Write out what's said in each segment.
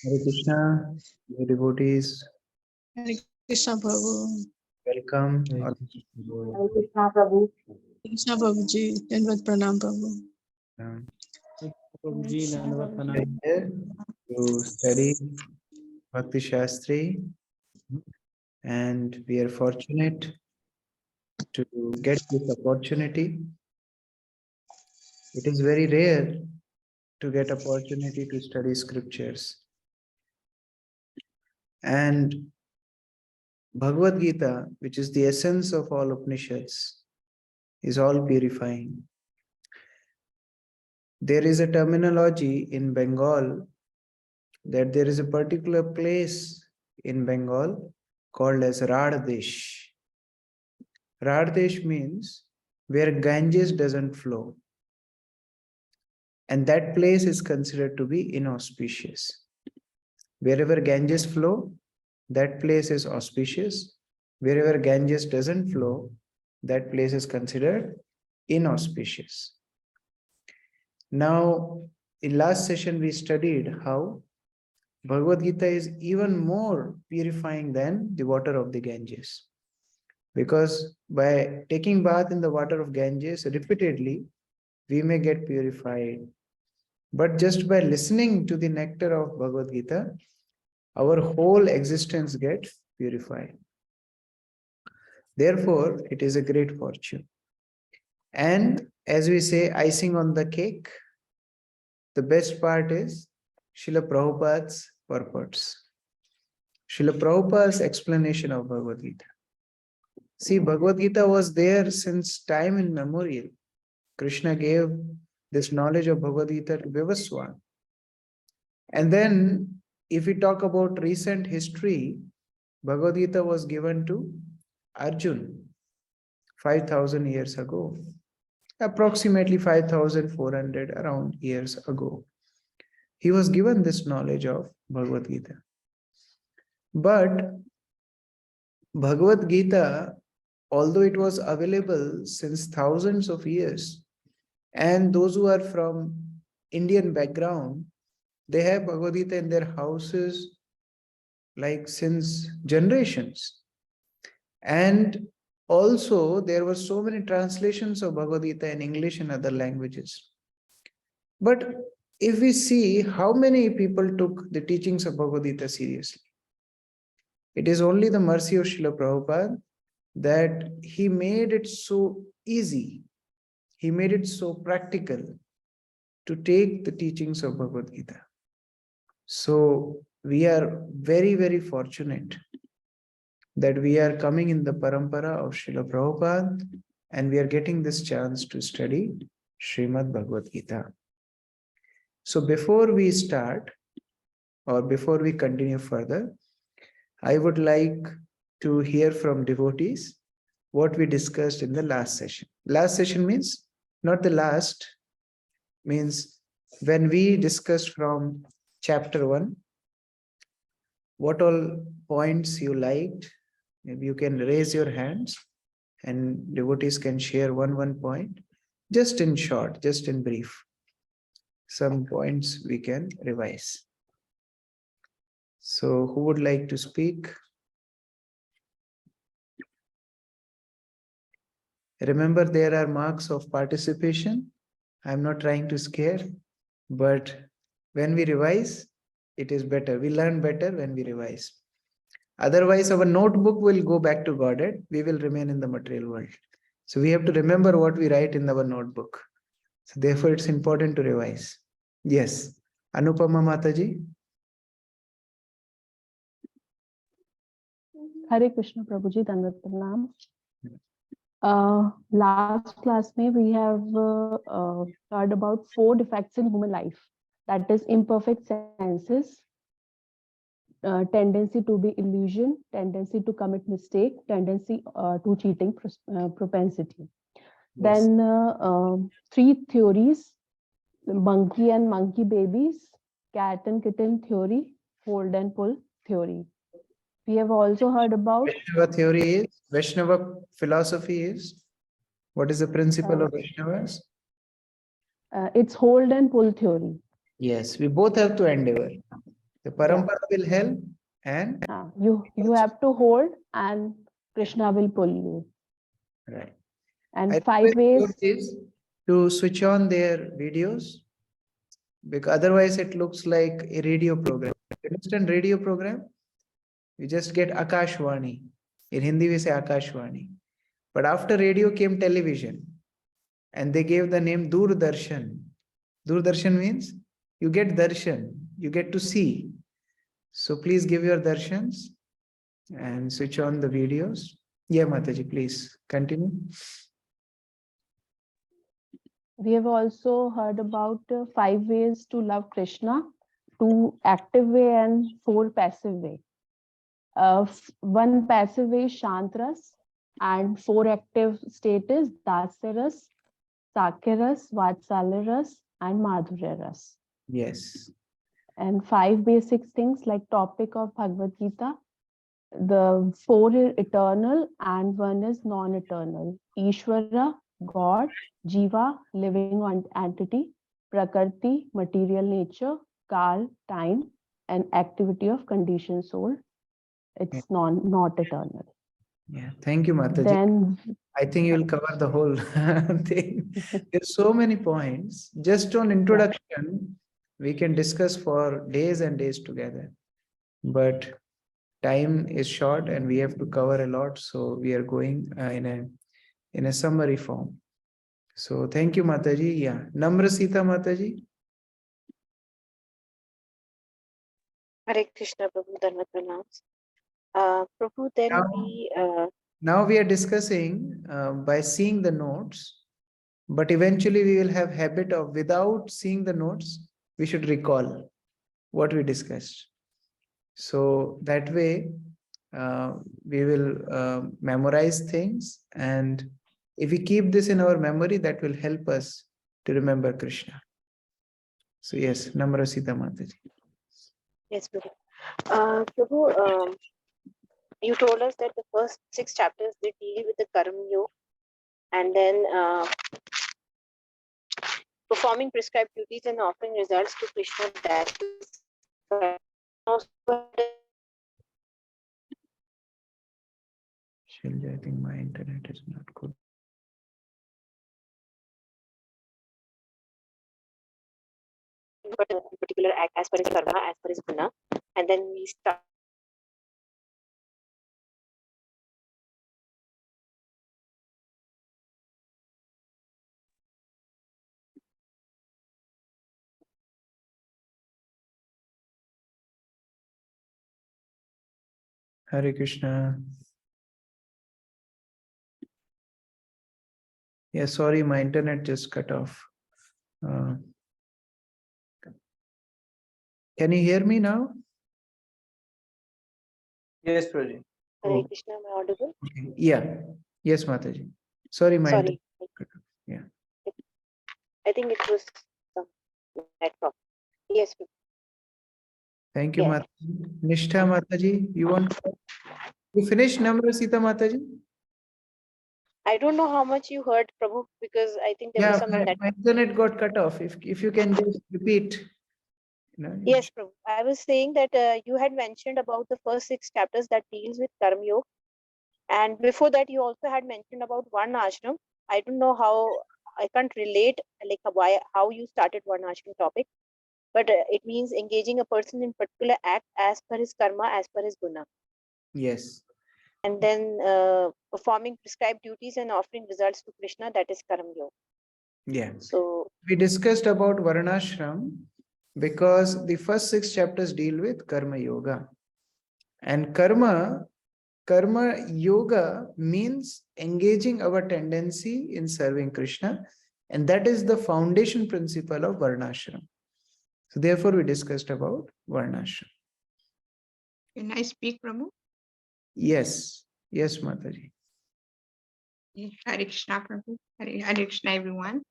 Hare Krishna, dear devotees, Hare Krishna Prabhu. welcome. Hare Krishna Prabhu. Krishna Prabhuji. Dandavat Pranam Prabhu. Um, Prabhuji, Dandavat we are Pranam. here to study Bhakti Sastri, and we are fortunate to get this opportunity. It is very rare to get opportunity to study scriptures. And Bhagavad Gita, which is the essence of all Upanishads, is all purifying. There is a terminology in Bengal that there is a particular place in Bengal called as Radhadesh. Radhadesh means where Ganges doesn't flow. And that place is considered to be inauspicious. Wherever Ganges flow, that place is auspicious. Wherever Ganges doesn't flow, that place is considered inauspicious. Now, in last session, we studied how Bhagavad Gita is even more purifying than the water of the Ganges. Because by taking bath in the water of Ganges repeatedly, we may get purified. But just by listening to the nectar of Bhagavad Gita, our whole existence gets purified. Therefore, it is a great fortune. And as we say, icing on the cake, the best part is Srila Prabhupada's purports. Srila Prabhupada's explanation of Bhagavad Gita. See, Bhagavad Gita was there since time immemorial. Krishna gave this knowledge of Bhagavad Gita to Vivaswan. And then, if we talk about recent history, Bhagavad Gita was given to Arjun 5,000 years ago, approximately 5,400 around years ago. He was given this knowledge of Bhagavad Gita. But Bhagavad Gita, although it was available since thousands of years, and those who are from Indian background, they have Bhagavad Gita in their houses like since generations. And also there were so many translations of Bhagavad Gita in English and other languages. But if we see how many people took the teachings of Bhagavad Gita seriously, it is only the mercy of Srila Prabhupada that he made it so easy, he made it so practical to take the teachings of Bhagavad Gita. So we are very, very fortunate that we are coming in the parampara of Srila Prabhupada and we are getting this chance to study Srimad Bhagavad Gita. So before we start or before we continue further, I would like to hear from devotees what we discussed in the last session. Last session means not the last, means when we discussed from chapter 1, what all points you liked. Maybe you can raise your hands and devotees can share one point, just in short, just in brief. Some points we can revise. So who would like to speak? Remember, there are marks of participation. I'm not trying to scare, but when we revise, it is better. We learn better when we revise. Otherwise, our notebook will go back to Godhead. We will remain in the material world. So we have to remember what we write in our notebook. So therefore, it's important to revise. Yes. Anupama Mataji. Hare Krishna Prabhuji, Dandavat Pranam. Last class we have heard about 4 defects in human life. That is imperfect senses, tendency to be illusion, tendency to commit mistake, tendency to cheating propensity. Yes. Then 3 theories, monkey and monkey babies, cat and kitten theory, hold and pull theory. We have also heard about Vaishnava theory is, Vaishnava philosophy is, what is the principle of Vaishnavas? It's hold and pull theory. Yes, we both have to endeavor. The parampara will help, and You have to hold and Krishna will pull you. right. And I 5 ways. request is to switch on their videos, because otherwise it looks like a radio program. You understand radio program? You just get Akashvani. In Hindi we say Akashvani. But after radio came television, and they gave the name Doordarshan. Doordarshan means you get darshan, you get to see. So please give your darshans and switch on the videos. Yeah, Mataji, please continue. We have also heard about 5 ways to love Krishna, 2 active way and 4 passive way. 1 passive way is Shantras, and 4 active state is Dasyaras, Sakyaras, Vatsalyaras, and Madhuryaras. Yes. And 5 basic things like topic of Bhagavad Gita. The 4 are eternal and 1 is non-eternal. Ishvara, God, Jiva, living entity, Prakriti, material nature, Kal, time, and activity of conditioned soul. It's not eternal. Yeah. Thank you, Mataji. Then I think you will cover the whole thing. There's so many points. Just on introduction, we can discuss for days and days together. But time is short and we have to cover a lot. So we are going in a summary form. So thank you, Mataji. Yeah. Namra Sita Mataji. Hare Krishna, Prabhu, Dhanvat Pranams. Prabhu, then Now we are discussing by seeing the notes, but eventually we will have habit of, without seeing the notes, we should recall what we discussed. So that way we will memorize things, and if we keep this in our memory, that will help us to remember Krishna. So yes, Namra Sita Mataji. yes, Prabhu. Prabhu, you told us that the first 6 chapters they deal with the Karma Yoga, and then performing prescribed duties and offering results to Krishna. That is Shilja, I think my internet is not good. but a particular act as per his karma, as per his guna, and then we start. Hare Krishna. Yeah, sorry, my internet just cut off. Can you hear me now? Yes, Prabhuji. Hare Krishna, am I audible? Okay. Yeah. Yes, Mataji. Sorry, my Sorry. internet cut off. Yeah. I think it was some network. Yes, Prabhu. Thank you, Yeah. Mataji. Nishtha Mataji, you finished Namra Sita Mataji? I don't know how much you heard, Prabhu, because I think there was Yeah, some my internet got cut off. If you can just repeat. Yes, Prabhu. I was saying that you had mentioned about the first 6 chapters that deals with Karma Yoga, and before that you also had mentioned about one ashram. I don't know how, I can't relate like how you started one ashram topic, but it means engaging a person in particular act as per his karma, as per his guna, Yes. and then performing prescribed duties and offering results to Krishna. That is Karma Yoga. Yeah. So We discussed about Varnashram because the first 6 chapters deal with Karma Yoga. And Karma Yoga means engaging our tendency in serving Krishna. And that is the foundation principle of Varnashram. So therefore, we discussed about Varnashram. Can I speak, Prabhu? Yes. Yes, Mataji. Hare Krishna, Prabhu. Hare Krishna, everyone.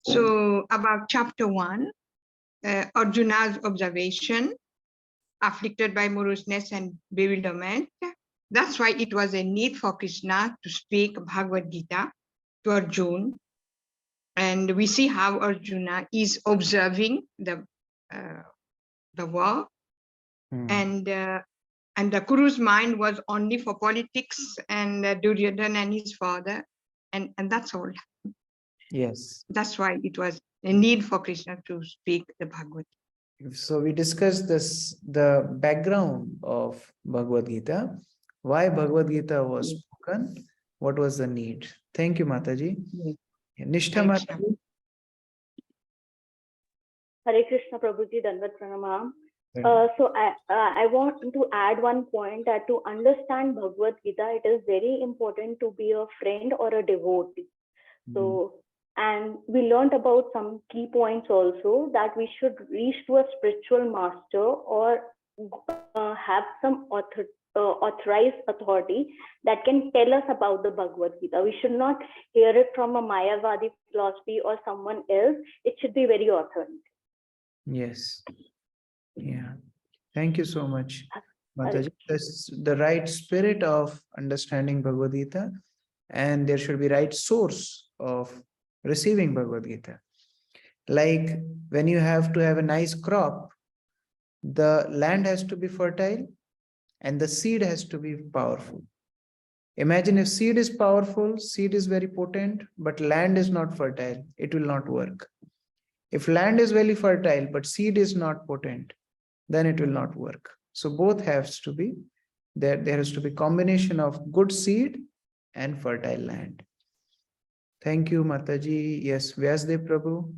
So about chapter 1, Arjuna's observation, afflicted by moroseness and bewilderment. That's why it was a need for Krishna to speak Bhagavad Gita to Arjuna. And we see how Arjuna is observing the world and the Kuru's mind was only for politics and Duryodhana and his father, and that's all. Yes. That's why it was a need for Krishna to speak the Bhagavad. So we discussed this, the background of Bhagavad Gita, why Bhagavad Gita was spoken, what was the need. Thank you, Mataji. Nishtha Hare Krishna. Mataji. Hare Krishna Prabhuji, Dandavat Pranamam. Right. So I want to add one point that to understand Bhagavad Gita, it is very important to be a friend or a devotee. So, and we learned about some key points also, that we should reach to a spiritual master or have some authorized authority that can tell us about the Bhagavad Gita. We should not hear it from a Mayavadi philosophy or someone else. It should be very authentic. Yes. Yeah. Thank you so much, Mataji. That's the right spirit of understanding Bhagavad Gita, and there should be right source of receiving Bhagavad Gita. Like when you have to have a nice crop, the land has to be fertile and the seed has to be powerful. Imagine if seed is powerful, seed is very potent, but land is not fertile, it will not work. If land is very fertile, but seed is not potent, then it will not work. So both has to be there. There has to be combination of good seed and fertile land. Thank you, Mataji. Yes, Vyasdev Prabhu.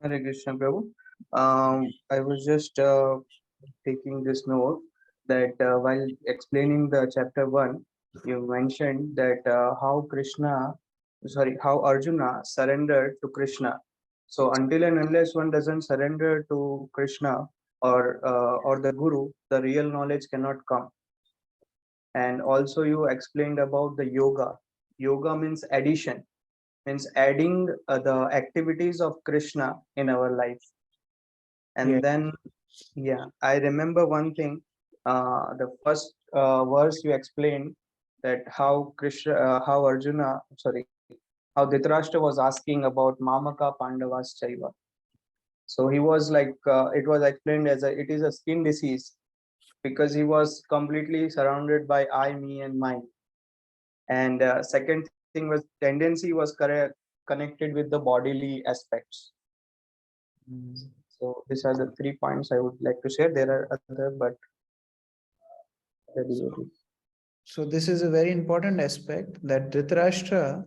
Hare Krishna Prabhu. I was just taking this note that while explaining the chapter 1, you mentioned that how Arjuna surrendered to Krishna. So until and unless one doesn't surrender to Krishna or the Guru, the real knowledge cannot come. And also you explained about the yoga. Yoga means addition, means adding the activities of Krishna in our life. And Yeah. then, yeah, I remember one thing. The first verse you explained that how Dhritarashtra was asking about Mamaka Pandavas Chaiva. So he was like, it was explained as it is a skin disease, because he was completely surrounded by I, me, and mine. And second thing was tendency was connected with the bodily aspects. So these are the 3 points I would like to share. There are other, but So this is a very important aspect, that Dhritarashtra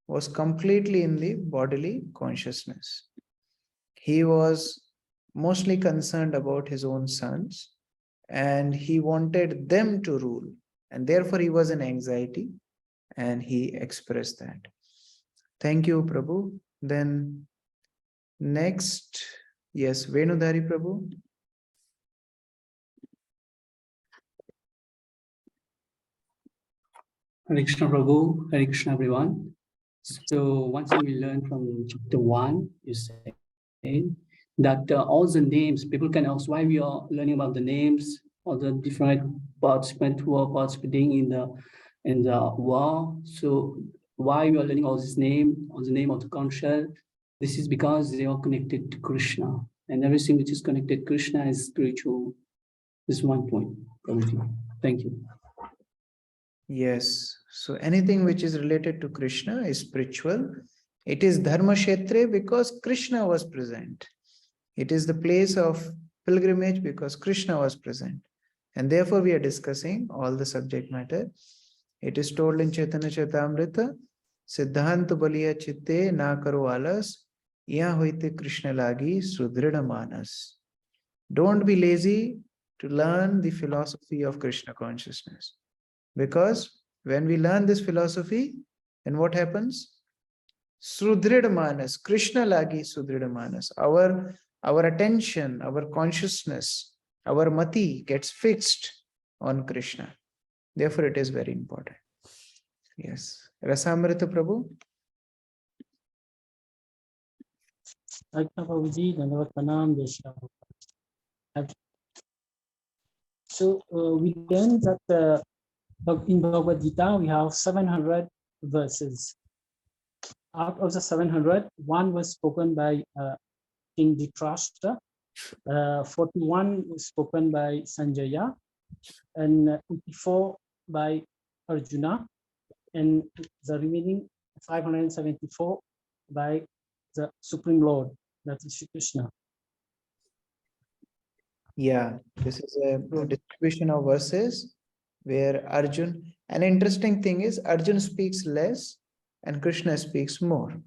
was completely in the bodily consciousness. He was mostly concerned about his own sons and he wanted them to rule, and therefore he was in anxiety and he expressed that. Thank you, Prabhu. Then next, yes, Venudhari Prabhu. Hare Krishna Prabhu, Hare Krishna everyone. So once again we learn from chapter 1, you say that all the names, people can ask why we are learning about the names, all the different participants who are participating in the war. So why we are learning all this name, all the name of the conscious? This is because they are connected to Krishna, and everything which is connected to Krishna is spiritual. This is one point. Thank you. Yes. So anything which is related to Krishna is spiritual. It is Dharma Kshetre because Krishna was present. It is the place of pilgrimage because Krishna was present. And therefore we are discussing all the subject matter. It is told in Chaitanya Charitamrita, Siddhant Baliya Chitte na karo alas, ya hoite Krishna lagi sudrida manas. Don't be lazy to learn the philosophy of Krishna consciousness. Because when we learn this philosophy, then what happens? Sudrida manas, Krishna lagi sudrida manas. Our attention, our consciousness, our mati gets fixed on Krishna. Therefore, it is very important. Yes. Rasamrita Prabhu. So we learned that in Bhagavad Gita we have 700 verses. Out of the 700, one was spoken by King Dhritarashtra, 41 is spoken by Sanjaya, and 84 by Arjuna, and the remaining 574 by the Supreme Lord, that is Shri Krishna. Yeah, this is a distribution of verses where Arjun, an interesting thing is Arjun speaks less and Krishna speaks more.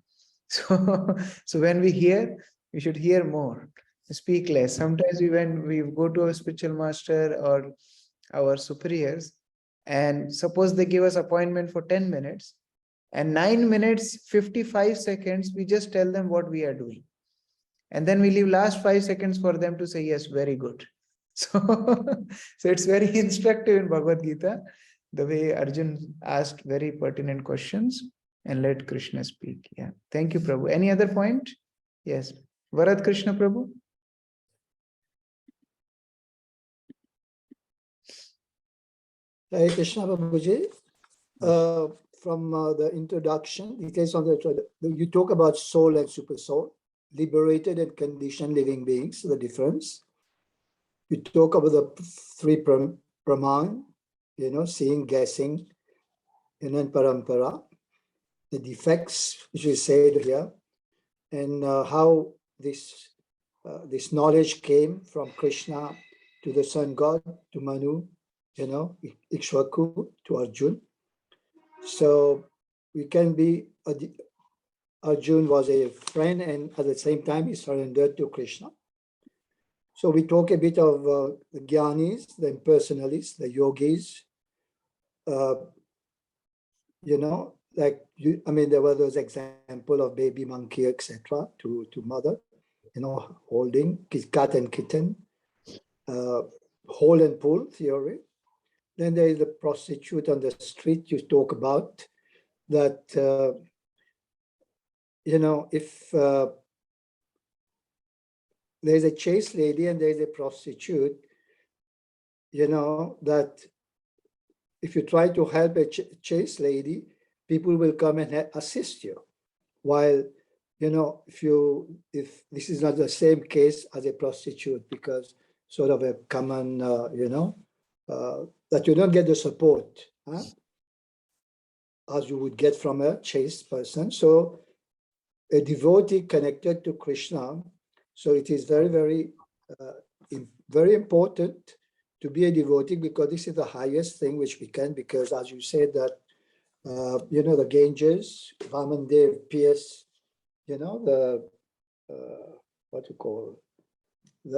So when we hear, we should hear more, speak less. Sometimes when we go to a spiritual master or our superiors, and suppose they give us appointment for 10 minutes, and 9 minutes, 55 seconds, we just tell them what we are doing. And then we leave last 5 seconds for them to say, yes, very good. So, so it's very instructive in Bhagavad Gita, the way Arjun asked very pertinent questions and let Krishna speak. Yeah. Thank you, Prabhu. Any other point? Yes. Varat Krishna Prabhu. Hare Krishna Prabhuji. From the introduction, details on you talk about soul and super soul, liberated and conditioned living beings, the difference. You talk about the three Brahman, seeing, guessing, and then parampara, the defects which is said here, and how this knowledge came from Krishna to the sun god, to Manu, Ikshvaku, to Arjun. So we can be, Arjun was a friend, and at the same time he surrendered to Krishna. So we talk a bit of the Gyanis, the impersonalists, the yogis, there were those example of baby monkey, etc., to mother, holding cat and kitten, hold and pull theory. Then there is the prostitute on the street you talk about, that, if there's a chaste lady and there's a prostitute, that if you try to help a chaste lady, people will come and assist you. While, if this is not the same case as a prostitute, because sort of a common, that you don't get the support as you would get from a chaste person. So a devotee connected to Krishna. So it is very, very, very important to be a devotee, because this is the highest thing which we can, because as you said that, the Ganges, Vamandev pierced, the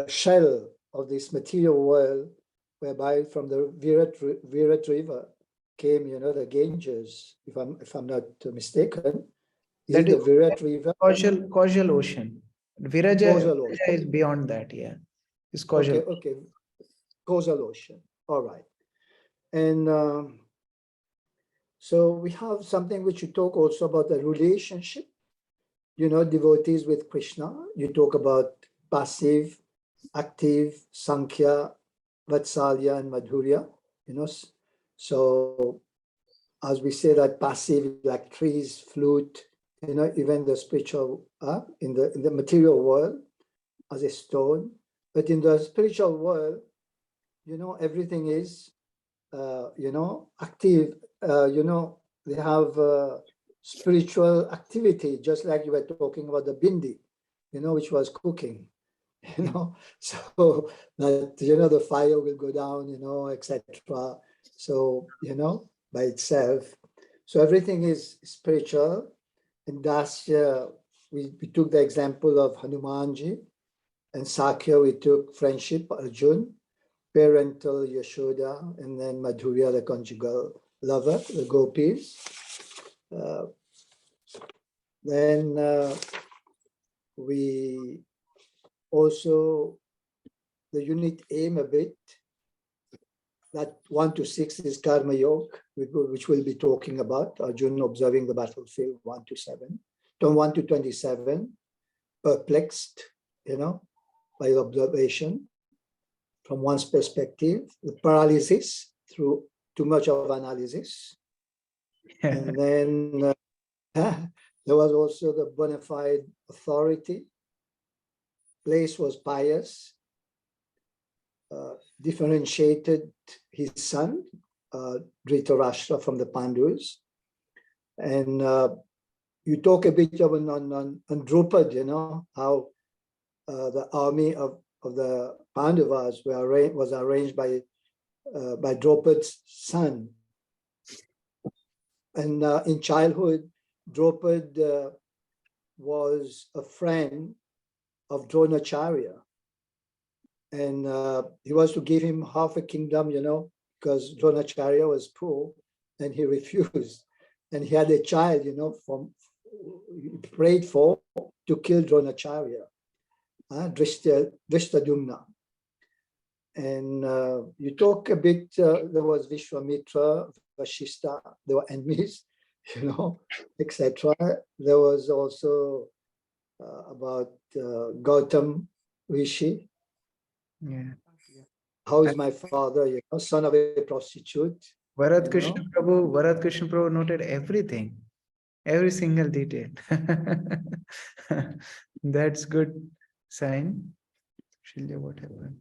shell of this material world, whereby from the Virat River came, the Ganges, if I'm not mistaken. That is the Virat River. Causal ocean. Viraja is beyond that, yeah. It's causal. Okay. Causal ocean. All right. And so we have something which you talk also about the relationship, devotees with Krishna. You talk about passive, active, Sankhya, Vatsalya, and Madhurya, So as we say that passive, like trees, flute, even the spiritual, in the material world as a stone, but in the spiritual world, everything is, active, they have spiritual activity, just like you were talking about the bindi, which was cooking, so that, the fire will go down, etc. So, by itself. So everything is spiritual. And that's, we took the example of Hanumanji, and Sakya, we took friendship, Arjun, parental Yashoda, and then Madhurya, the conjugal lover, the gopis. Then we also, the unit aim a bit, that 1 to 6 is Karma Yoga, which we'll be talking about, Arjun observing the battlefield, 1 to 7. From 1 to 27, perplexed, by observation from one's perspective, the paralysis through too much of analysis. And then there was also the bona fide authority, place was pious, differentiated his son, Dhritarashtra, from the Pandavas. And you talk a bit on Drupad, you know, how the army of the Pandavas was arranged by Draupad's son. And in childhood, Draupad was a friend of Dronacharya. And he was to give him half a kingdom, you know, because Dronacharya was poor and he refused. And he had a child, you know, he prayed for to kill Dronacharya, Drishtadumna. And you talk a bit, there was Vishwamitra, Vashishta, they were enemies, you know, etc. There was also about Gautam Rishi. Yeah. How is my father, you know, son of a prostitute. Bharat Krishna Prabhu noted everything, every single detail. That's good sign. Shilya, what happened?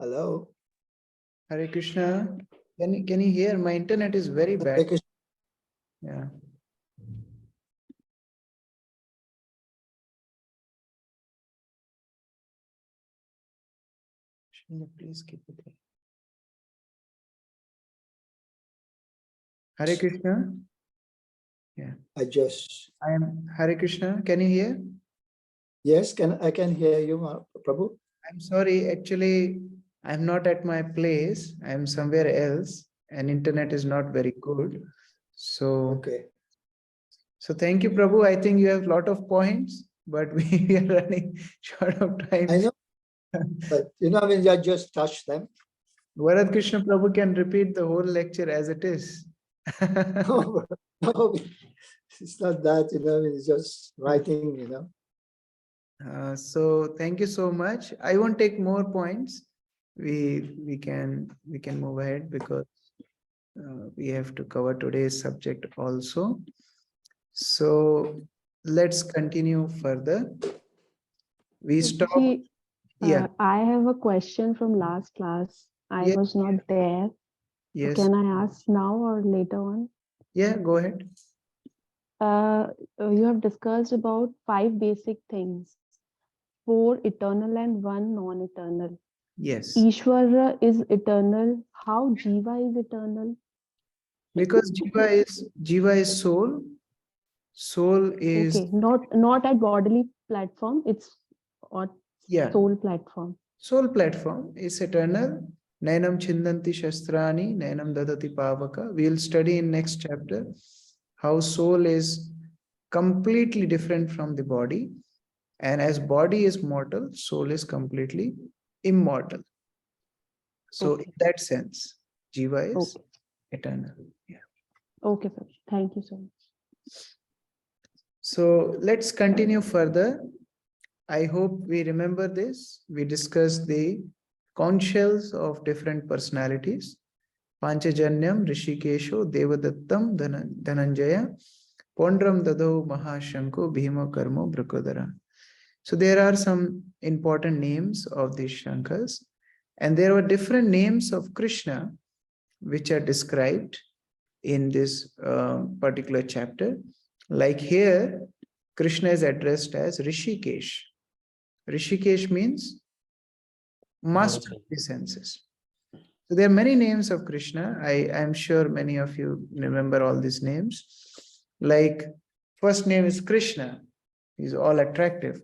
Hello. Hare Krishna. Can you hear? My internet is very bad. Hare Krishna. Yeah. Shilya, please keep it there. Hare Krishna. Yeah. I am Hare Krishna. Can you hear? Yes, I can hear you, Prabhu. I'm sorry, actually, I'm not at my place. I'm somewhere else and internet is not very good. So, okay. So thank you, Prabhu. I think you have a lot of points, but we are running short of time. I know, but you know, I mean, I just touch them. Bharat Krishna Prabhu can repeat the whole lecture as it is. No, it's not that, you know, it's just writing, you know. So thank you so much. I won't take more points. We can move ahead because we have to cover today's subject also. So let's continue further. We stop. Yeah. I have a question from last class. I was not there. Yes. So can I ask now or later on? Yeah, go ahead. You have discussed about 5 basic things, 4 eternal and 1 non-eternal. Yes. Ishvara is eternal. How Jiva is eternal? Because Jiva is soul. Soul is okay. Not at bodily platform. It's on soul platform. Soul platform is eternal. Nainam chindanti shastrani, nainam dadati pavaka. We'll study in next chapter how soul is completely different from the body. And as body is mortal, soul is completely immortal. So in that sense, Jiva is eternal. Yeah. Okay, sir. Thank you so much. So let's continue further. I hope we remember this. We discussed the conch shells of different personalities. Panchajanyam, Rishikesho, Devadattam, Dhananjaya, Pondram Dado, Mahashanko, Bhima Karmo, Brukadara. So there are some important names of these Shankas. And there were different names of Krishna which are described in this particular chapter. Like here, Krishna is addressed as Rishikesh. Rishikesh means master of the senses. So there are many names of Krishna. I am sure many of you remember all these names. Like first name is Krishna. He's all attractive.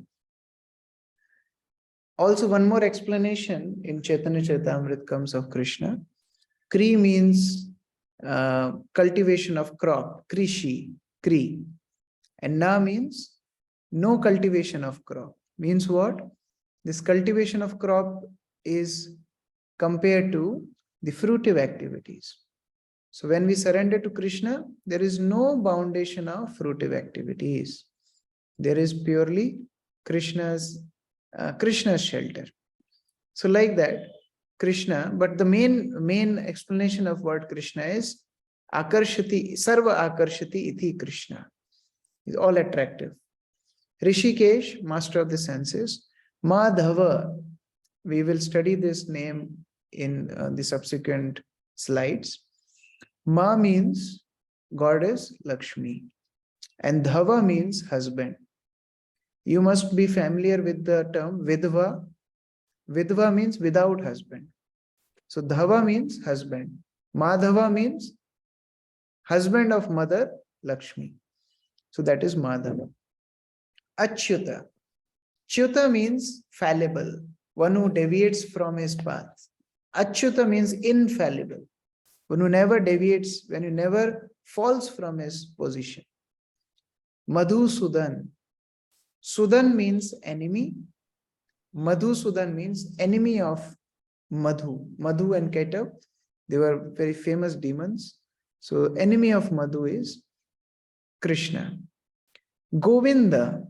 Also, one more explanation in Chaitanya Charitamrita comes of Krishna. Kri means cultivation of crop, krishi, kri. And na means no cultivation of crop. Means what? This cultivation of crop is compared to the fruitive activities. So when we surrender to Krishna, there is no foundation of fruitive activities. There is purely Krishna's shelter. So like that, Krishna, but the main explanation of word Krishna is akarshati, sarva akarshati iti Krishna. Is all attractive. Rishikesh, master of the senses. Madhava, we will study this name in the subsequent slides. Ma means goddess Lakshmi, and Dhava means husband. You must be familiar with the term Vidva. Vidva means without husband. So Dhava means husband. Madhava means husband of mother Lakshmi. So that is Madhava. Achyuta. Achyuta means fallible, one who deviates from his path. Achyuta means infallible, one who never deviates, when he never falls from his position. Madhusudan. Sudan means enemy. Madhusudan means enemy of Madhu. Madhu and Ketav, they were very famous demons. So enemy of Madhu is Krishna. Govinda.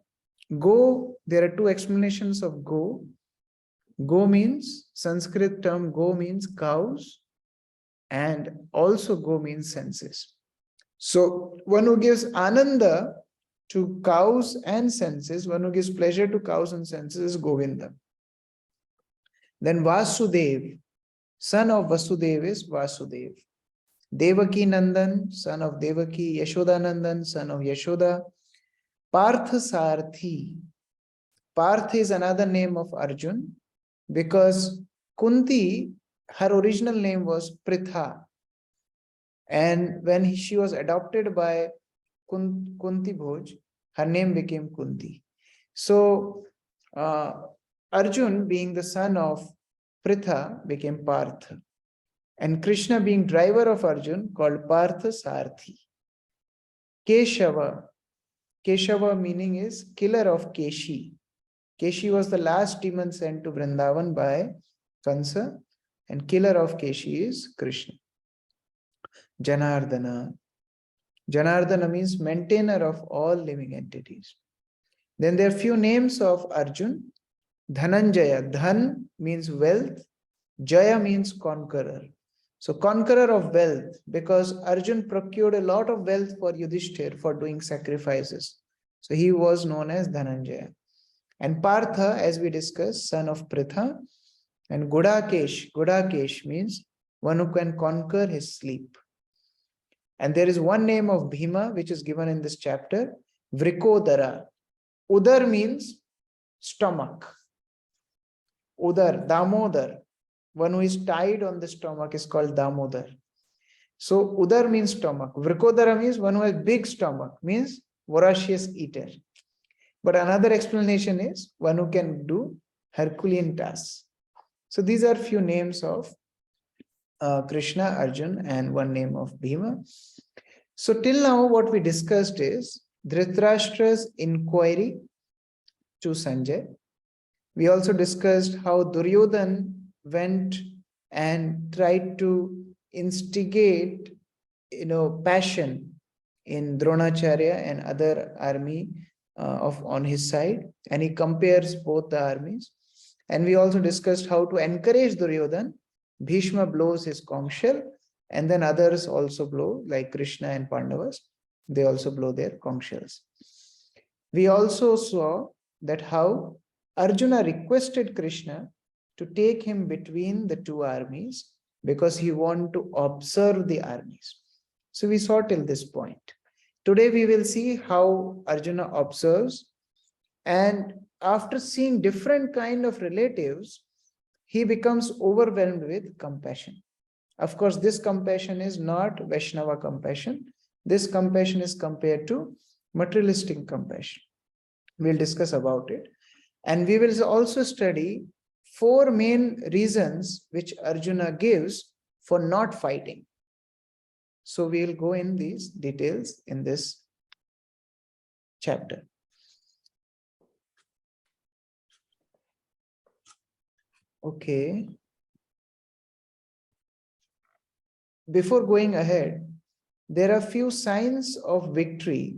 Go, there are two explanations of go. Go means, Sanskrit term go means cows, and also go means senses. So one who gives ananda to cows and senses, one who gives pleasure to cows and senses is Govinda. Then Vasudev, son of Vasudev is Vasudev. Devaki Nandan, son of Devaki. Yashoda Nandan, son of Yashoda. Partha Sarthi. Partha is another name of Arjun because Kunti, her original name was Pritha. And when she was adopted by Kunti Bhoj, her name became Kunti. So Arjun, being the son of Pritha, became Partha. And Krishna, being driver of Arjun, called Partha Sarthi. Keshava. Keshava meaning is killer of Keshi. Keshi was the last demon sent to Vrindavan by Kansa, and killer of Keshi is Krishna. Janardana. Janardana means maintainer of all living entities. Then there are few names of Arjun. Dhananjaya. Dhan means wealth. Jaya means conqueror. So conqueror of wealth, because Arjun procured a lot of wealth for Yudhishthir for doing sacrifices. So he was known as Dhananjaya. And Partha, as we discussed, son of Pritha. And Gudakesh. Gudakesh means one who can conquer his sleep. And there is one name of Bhima which is given in this chapter, Vrikodara. Udar means stomach. Udar, Damodar. One who is tied on the stomach is called Damodar. So Udar means stomach. Vrikodara means one who has big stomach, means voracious eater. But another explanation is one who can do Herculean tasks. So these are few names of Krishna, Arjun, and one name of Bhima. So till now what we discussed is Dhritarashtra's inquiry to Sanjay. We also discussed how Duryodhan went and tried to instigate, passion in Dronacharya and other army on his side, and he compares both the armies. And we also discussed how to encourage Duryodhan. Bhishma blows his conch shell, and then others also blow, like Krishna and Pandavas. They also blow their conch shells. We also saw that how Arjuna requested Krishna to take him between the two armies because he wanted to observe the armies. So we saw till this point. Today we will see how Arjuna observes, and after seeing different kind of relatives, he becomes overwhelmed with compassion. Of course, this compassion is not Vaishnava compassion. This compassion is compared to materialistic compassion. We'll discuss about it. And we will also study 4 main reasons which Arjuna gives for not fighting. So we'll go in these details in this chapter. Okay. Before going ahead, there are few signs of victory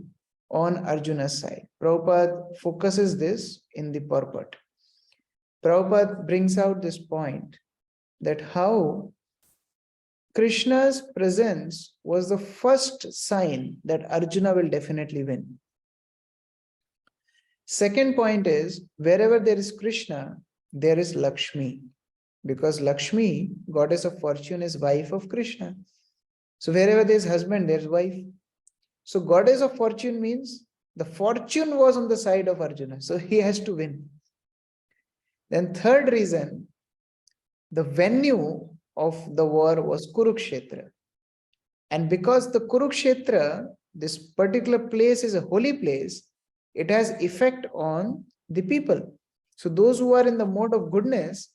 on Arjuna's side. Prabhupada focuses this in the purport. Prabhupada brings out this point that how Krishna's presence was the first sign that Arjuna will definitely win. Second point is, wherever there is Krishna, there is Lakshmi, because Lakshmi, goddess of fortune, is wife of Krishna. So wherever there is husband, there is wife. So goddess of fortune means the fortune was on the side of Arjuna, so he has to win. Then third reason, the venue of the war was Kurukshetra. And because the Kurukshetra, this particular place is a holy place, it has effect on the people. So those who are in the mode of goodness,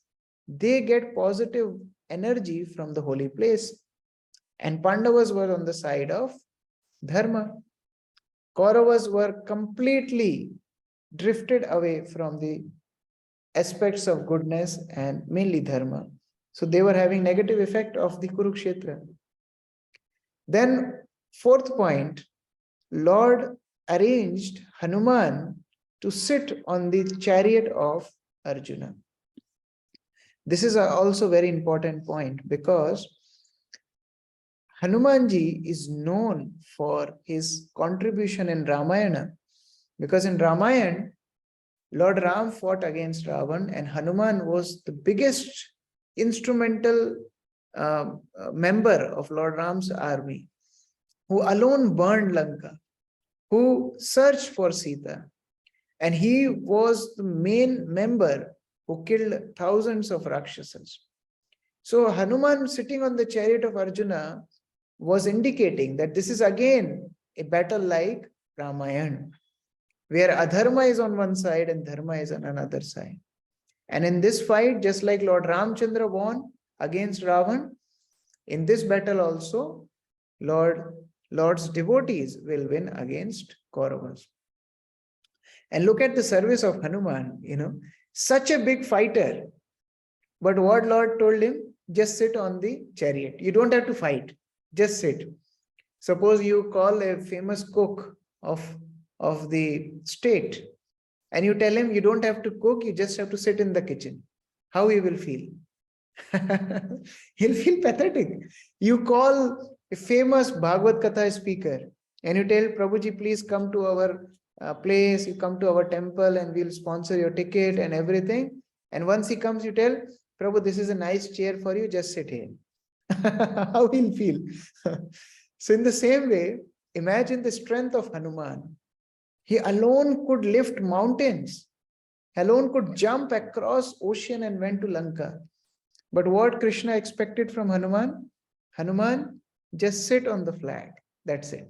they get positive energy from the holy place. And Pandavas were on the side of Dharma. Kauravas were completely drifted away from the aspects of goodness and mainly Dharma. So they were having negative effect of the Kurukshetra. Then fourth point, Lord arranged Hanuman to sit on the chariot of Arjuna. This is also very important point, because Hanumanji is known for his contribution in Ramayana, because in Ramayana, Lord Ram fought against Ravan, and Hanuman was the biggest instrumental member of Lord Ram's army, who alone burned Lanka, who searched for Sita, and he was the main member who killed thousands of Rakshasas. So Hanuman sitting on the chariot of Arjuna was indicating that this is again a battle like Ramayana, where adharma is on one side and dharma is on another side. And in this fight, just like Lord Ramchandra won against Ravan, in this battle also, Lord's devotees will win against Kauravas. And look at the service of Hanuman, such a big fighter. But what Lord told him? Just sit on the chariot. You don't have to fight. Just sit. Suppose you call a famous cook of the state and you tell him you don't have to cook, you just have to sit in the kitchen. How he will feel? He'll feel pathetic. You call a famous Bhagavad Katha speaker and you tell Prabhuji, please come to our place, you come to our temple and we'll sponsor your ticket and everything. And once he comes, you tell, Prabhu, this is a nice chair for you, just sit here. How he'll feel? So in the same way, imagine the strength of Hanuman. He alone could lift mountains, alone could jump across ocean and went to Lanka. But what Krishna expected from Hanuman? Hanuman, just sit on the flag. That's it.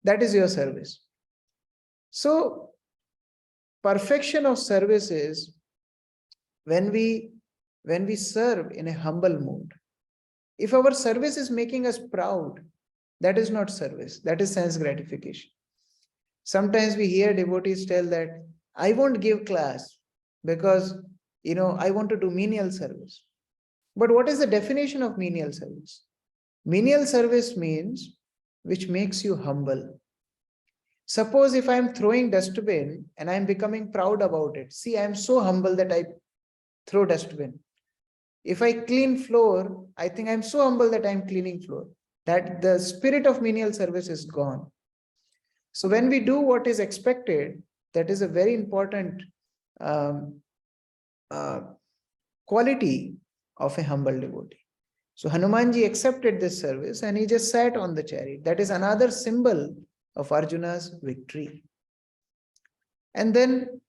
That is your service. So perfection of service is when we serve in a humble mood. If our service is making us proud, that is not service, that is sense gratification. Sometimes we hear devotees tell that, I won't give class because, I want to do menial service. But what is the definition of menial service? Menial service means which makes you humble. Suppose if I am throwing dustbin and I am becoming proud about it. See, I am so humble that I throw dustbin. If I clean floor, I think I'm so humble that I'm cleaning floor. That the spirit of menial service is gone. So when we do what is expected, that is a very important quality of a humble devotee. So Hanumanji accepted this service and he just sat on the chariot. That is another symbol of Arjuna's victory. And then,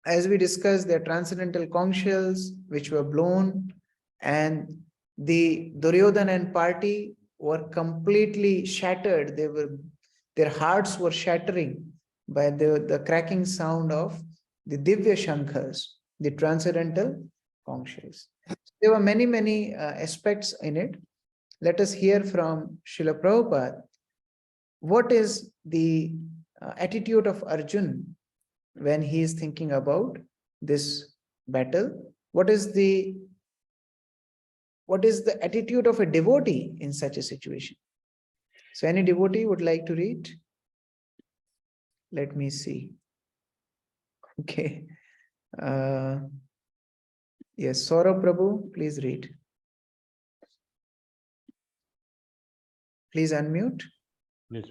as we discussed, there are transcendental conch shells which were blown, and the Duryodhana and party were completely shattered. Their hearts were shattering by the cracking sound of the Divya Shankhas, the transcendental conch shells. There were many aspects in it. Let us hear from Srila Prabhupada. What is the attitude of Arjun when he is thinking about this battle? What is the attitude of a devotee in such a situation? So any devotee would like to read? Let me see. Okay. Yes, Saurabh Prabhu, please read. Please unmute. Yes.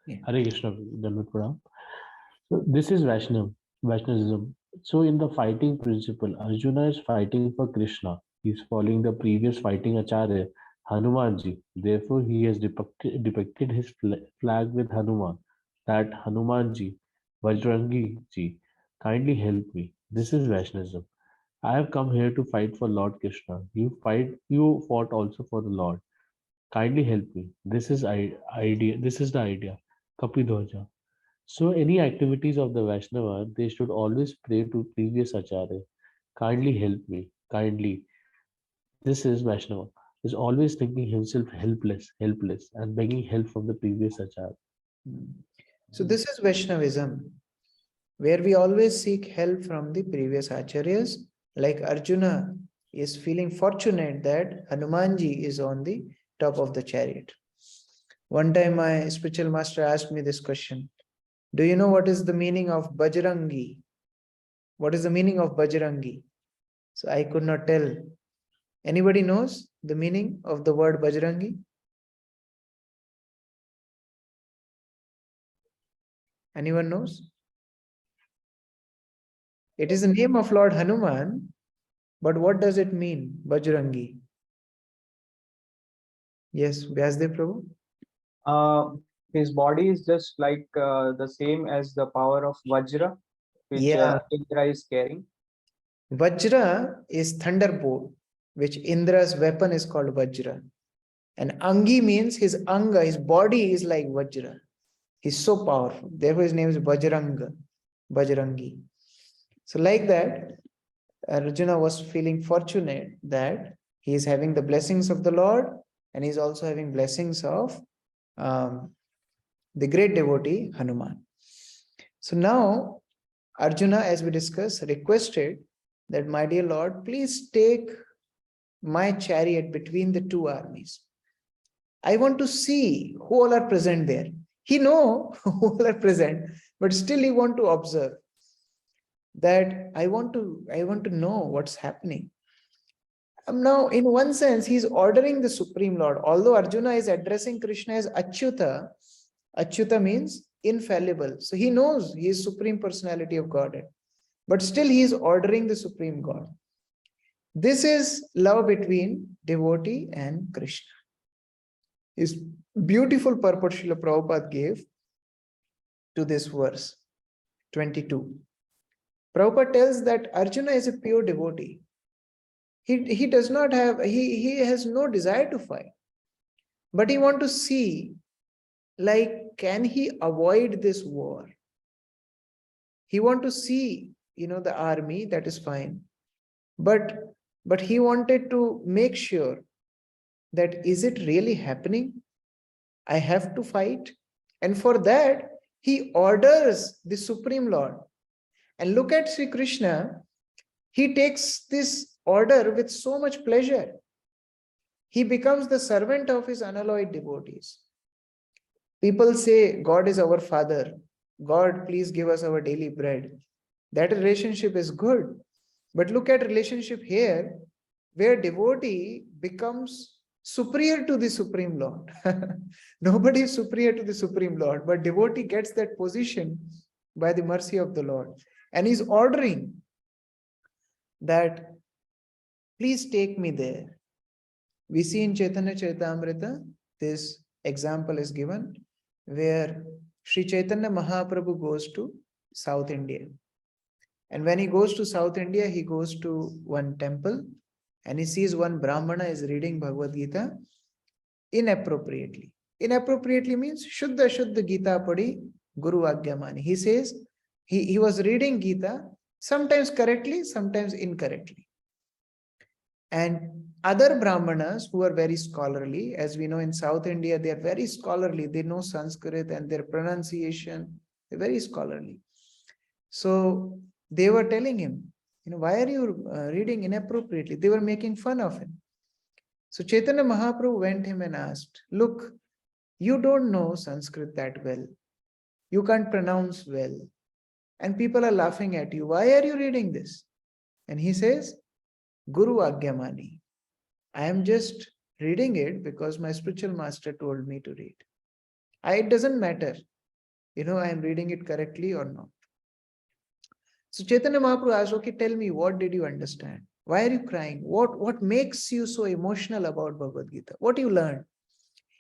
Yeah. Hare Krishna, Dandavat Pranam. So this is Vaishnavism. So in the fighting principle, Arjuna is fighting for Krishna. He is following the previous fighting Acharya, Hanumanji. Therefore, he has depicted his flag with Hanuman. That Hanumanji, Bajrangi ji, kindly help me. This is Vaishnavism. I have come here to fight for Lord Krishna. You fought also for the Lord. Kindly help me. This is idea. This is the idea. Kapidhoja. So any activities of the Vaishnava, they should always pray to previous Acharya. Kindly help me. Kindly. This is Vaishnava. Is always thinking himself helpless, and begging help from the previous Acharya. So this is Vaishnavism, where we always seek help from the previous acharyas. Like Arjuna is feeling fortunate that Hanumanji is on the top of the chariot. One time my spiritual master asked me this question. Do you know what is the meaning of Bajrangi? What is the meaning of Bajrangi? So I could not tell. Anybody knows the meaning of the word Bajrangi? Anyone knows? It is the name of Lord Hanuman, but what does it mean, Bajrangi? Yes, Vyasdev Prabhu? His body is just like the same as the power of Vajra, which Yeah. Indra is carrying. Vajra is thunderbolt, which Indra's weapon is called Vajra. And Angi means his Anga, his body is like Vajra. He's so powerful. Therefore, his name is Bajranga, Bajrangi. So like that, Arjuna was feeling fortunate that he is having the blessings of the Lord and he's also having blessings of the great devotee Hanuman. So now Arjuna, as we discussed, requested that, my dear Lord, please take my chariot between the two armies. I want to see who all are present there. He knows who all are present, but still he want to observe. That I want to know what's happening. Now, in one sense, he's ordering the Supreme Lord. Although Arjuna is addressing Krishna as Achyuta, Achyuta means infallible. So he knows he is Supreme Personality of Godhead. But still he is ordering the Supreme God. This is love between devotee and Krishna. His beautiful purport Srila Prabhupada gave to this verse 22. Prabhupada tells that Arjuna is a pure devotee. He does not have, he has no desire to fight. But he wants to see, like, can he avoid this war? He wants to see, the army, that is fine. But he wanted to make sure that, is it really happening? I have to fight. And for that, he orders the Supreme Lord. And look at Sri Krishna, he takes this order with so much pleasure. He becomes the servant of his unalloyed devotees. People say, God is our Father. God, please give us our daily bread. That relationship is good. But look at relationship here, where devotee becomes superior to the Supreme Lord. Nobody is superior to the Supreme Lord, but devotee gets that position by the mercy of the Lord. And he's ordering that, please take me there. We see in Chaitanya Charitamrita, this example is given, where Sri Chaitanya Mahaprabhu goes to South India. And when he goes to South India, he goes to one temple and he sees one Brahmana is reading Bhagavad Gita inappropriately. Inappropriately means Shuddha Shuddha Gita Padi Guru Agyamani. He says he was reading Gita sometimes correctly, sometimes incorrectly. And other Brahmanas who are very scholarly, as we know in South India, they are very scholarly. They know Sanskrit and their pronunciation, they're very scholarly. So they were telling him, why are you reading inappropriately? They were making fun of him. So Chaitanya Mahaprabhu went him and asked, look, you don't know Sanskrit that well. You can't pronounce well. And people are laughing at you. Why are you reading this? And he says, Guru Agyamani. I am just reading it because my spiritual master told me to read. It doesn't matter, I am reading it correctly or not. So Chaitanya Mahaprabhu asked, okay, tell me, what did you understand? Why are you crying? What makes you so emotional about Bhagavad Gita? What you learned?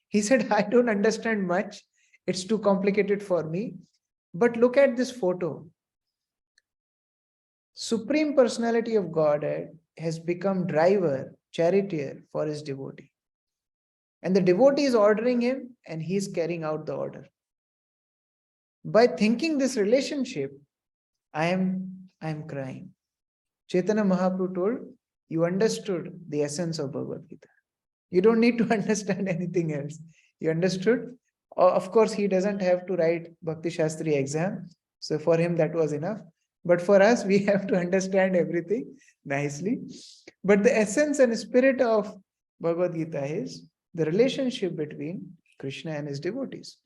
He said, I don't understand much. It's too complicated for me. But look at this photo. Supreme Personality of Godhead has become driver, charioteer for his devotee. And the devotee is ordering him and he is carrying out the order. By thinking this relationship, I am crying. Chaitanya Mahaprabhu told, you understood the essence of Bhagavad Gita. You don't need to understand anything else. You understood? Of course, he doesn't have to write Bhakti Sastri exam. So for him, that was enough. But for us, we have to understand everything nicely. But the essence and spirit of Bhagavad Gita is the relationship between Krishna and his devotees.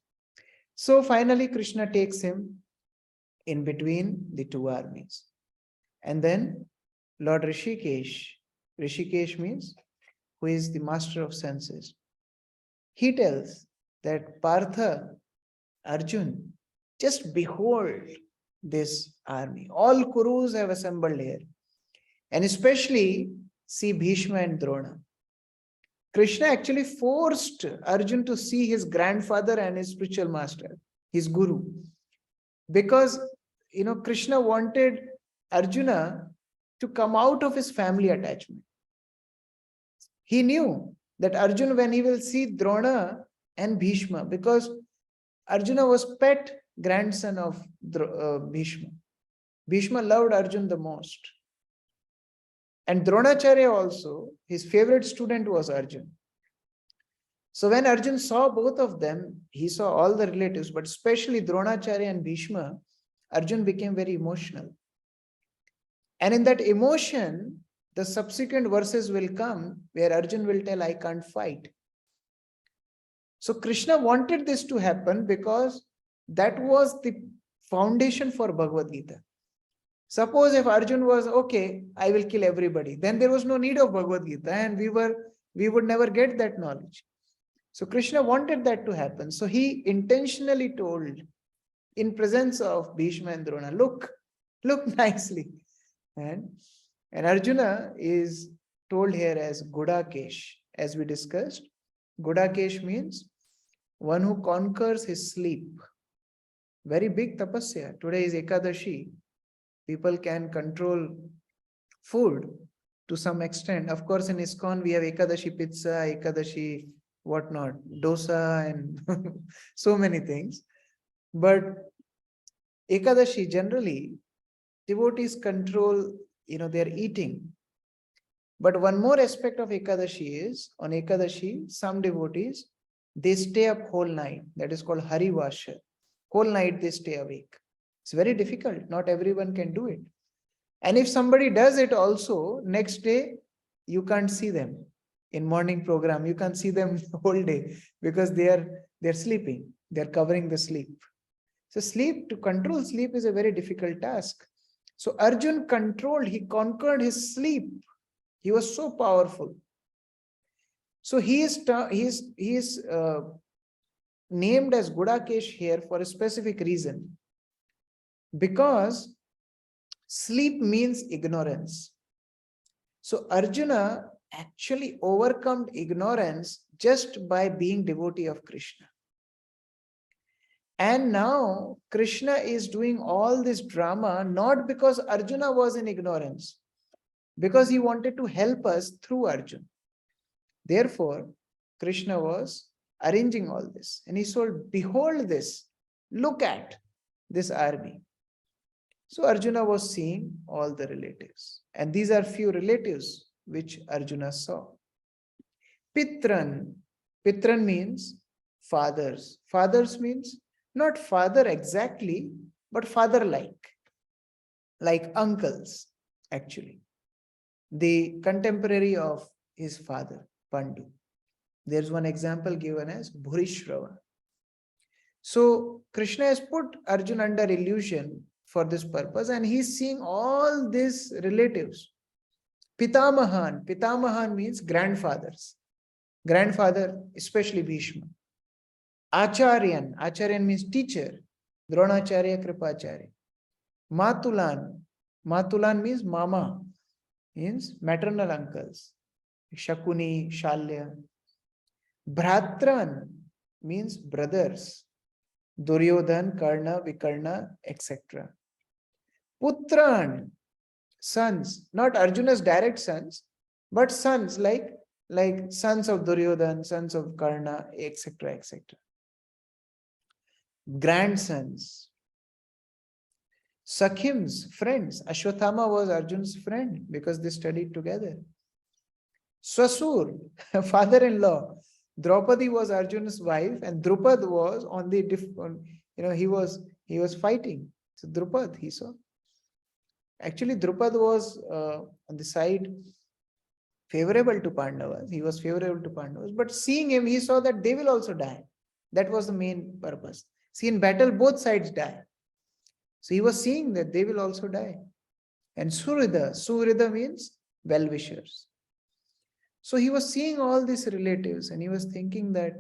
So finally, Krishna takes him in between the two armies. And then Lord Rishikesh means who is the master of senses. He tells that Partha, Arjun, just behold this army. All Kurus have assembled here. And especially see Bhishma and Drona. Krishna actually forced Arjun to see his grandfather and his spiritual master, his guru. Because, Krishna wanted Arjuna to come out of his family attachment. He knew that Arjuna, when he will see Drona and Bhishma, because Arjuna was pet grandson of Bhishma. Bhishma loved Arjuna the most. And Dronacharya also, his favorite student was Arjuna. So when Arjuna saw both of them, he saw all the relatives, but especially Dronacharya and Bhishma, Arjuna became very emotional. And in that emotion, the subsequent verses will come where Arjuna will tell, I can't fight. So Krishna wanted this to happen because that was the foundation for Bhagavad Gita. Suppose if Arjuna was, okay, I will kill everybody, then there was no need of Bhagavad Gita and we would never get that knowledge. So Krishna wanted that to happen. So he intentionally told in presence of Bhishma and Drona, look nicely. And Arjuna is told here as Gudakesh, as we discussed. Gudakesh means one who conquers his sleep. Very big tapasya. Today is Ekadashi. People can control food to some extent. Of course, in ISKCON, we have Ekadashi pizza, Ekadashi whatnot, dosa, and so many things. But Ekadashi, generally, devotees control, their eating. But one more aspect of Ekadashi is, on Ekadashi, some devotees, they stay up whole night. That is called Harivasha. Whole night they stay awake. It's very difficult. Not everyone can do it. And if somebody does it also, next day, you can't see them. In morning program, you can't see them the whole day because they're sleeping. They're covering the sleep. So to control sleep is a very difficult task. So Arjun he conquered his sleep. He was so powerful. So he is named as Gudakesh here for a specific reason. Because sleep means ignorance. So Arjuna actually overcome ignorance just by being devotee of Krishna. And now Krishna is doing all this drama not because Arjuna was in ignorance, because he wanted to help us through Arjuna. Therefore, Krishna was arranging all this. And he told, behold this, look at this army. So Arjuna was seeing all the relatives. And these are few relatives which Arjuna saw. Pitran. Pitran means fathers. Fathers means not father exactly, but father-like, like uncles, actually. The contemporary of his father, Pandu. There's one example given as Bhurishrava. So Krishna has put Arjuna under illusion for this purpose, and he's seeing all these relatives. Pitamahan. Pitamahan means grandfathers. Grandfather, especially Bhishma. Acharyan. Acharyan means teacher. Dronacharya, Kripacharya. Matulan. Matulan means mama, means maternal uncles. Shakuni, Shalya. Bhratran means brothers. Duryodhan, Karna, Vikarna, etc. Putran, sons, not Arjuna's direct sons, but sons like sons of Duryodhan, sons of Karna, etc., etc. Grandsons. Sakhims, friends. Ashwathama was Arjun's friend because they studied together. Swasur, father-in-law. Draupadi was Arjuna's wife, and Drupad was on the he was fighting. So Drupad he saw. Actually, Drupad was on the side favorable to Pandavas. He was favorable to Pandavas, but seeing him, he saw that they will also die. That was the main purpose. See, in battle, both sides die. So he was seeing that they will also die. And Surida means well-wishers. So he was seeing all these relatives, and he was thinking that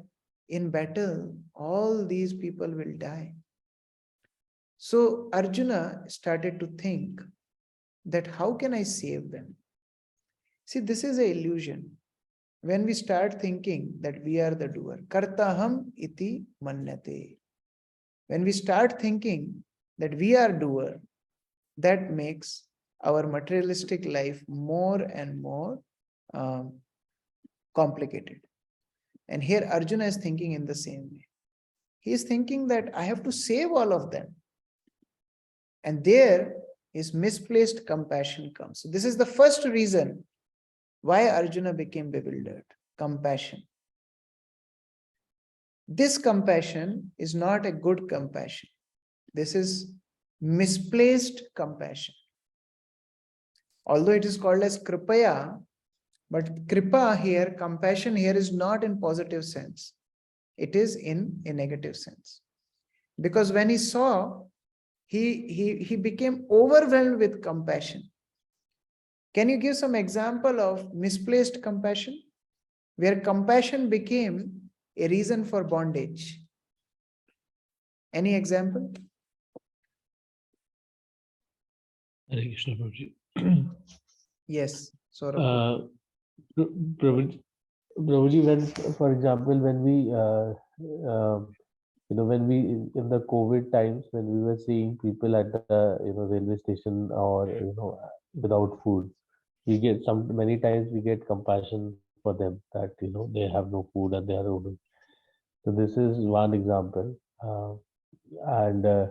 in battle, all these people will die. So Arjuna started to think that how can I save them? See, this is an illusion. When we start thinking that we are the doer, kartaham iti manyate. When we start thinking that we are doer, that makes our materialistic life more and more complicated. And here Arjuna is thinking in the same way. He is thinking that I have to save all of them. And there his misplaced compassion comes. So this is the first reason why Arjuna became bewildered. Compassion. This compassion is not a good compassion. This is misplaced compassion. Although it is called as kripaya, but kripa here, compassion here is not in positive sense. It is in a negative sense. Because when he saw, he became overwhelmed with compassion. Can you give some example of misplaced compassion? Where compassion became a reason for bondage. Any example? Hare Krishna, Prabhuji. Yes, Saurabh. Prabhuji, when, for example, when we, when we, in the COVID times, when we were seeing people at the, railway station or, without food, we get many times we get compassion for them that, they have no food and they are old. So this is one example. And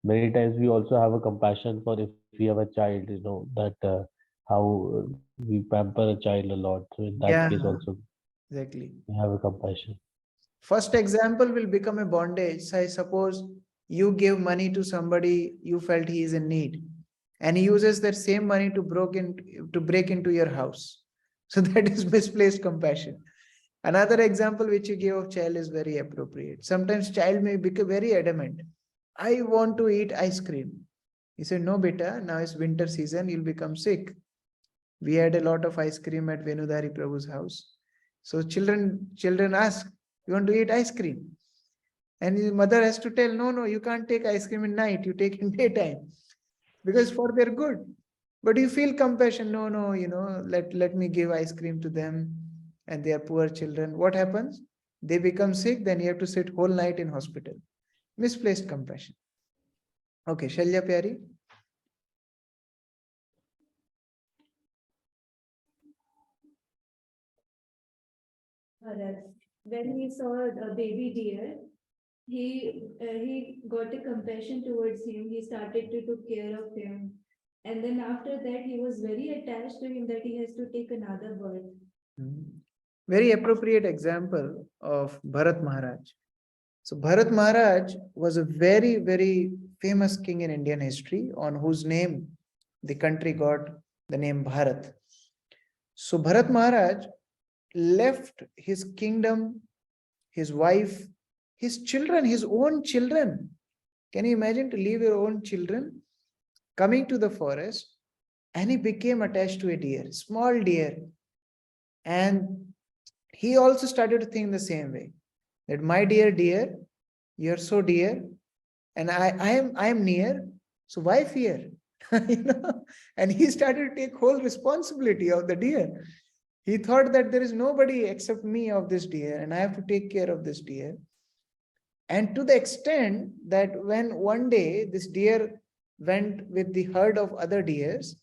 many times we also have a compassion for if we have a child, that how we pamper a child a lot. So in that case also, exactly. we have a compassion. First example will become a bondage. So I suppose you give money to somebody, you felt he is in need, and he uses that same money to break into your house. So that is misplaced compassion. Another example which you gave of child is very appropriate. Sometimes child may become very adamant. I want to eat ice cream. He said, no, beta, now it's winter season, you'll become sick. We had a lot of ice cream at Venudhari Prabhu's house. So children ask, you want to eat ice cream? And his mother has to tell, no, you can't take ice cream in night, you take in daytime. Because for their good. But you feel compassion, no, let me give ice cream to them. And they are poor children. What happens? They become sick, then you have to sit whole night in hospital. Misplaced compassion. Okay, Shalya Pyari. When he saw a baby deer, he got a compassion towards him. He started to take care of him. And then after that, he was very attached to him that he has to take another birth. Very appropriate example of Bharat Maharaj. So Bharat Maharaj was a very, very famous king in Indian history, on whose name the country got the name Bharat. So Bharat Maharaj left his kingdom, his wife, his children, his own children. Can you imagine to leave your own children, coming to the forest, and he became attached to a deer, small deer. And he also started to think the same way, that my dear, you're so dear, and I am near, so why fear? And he started to take whole responsibility of the deer. He thought that there is nobody except me of this deer, and I have to take care of this deer. And to the extent that when one day this deer went with the herd of other deers,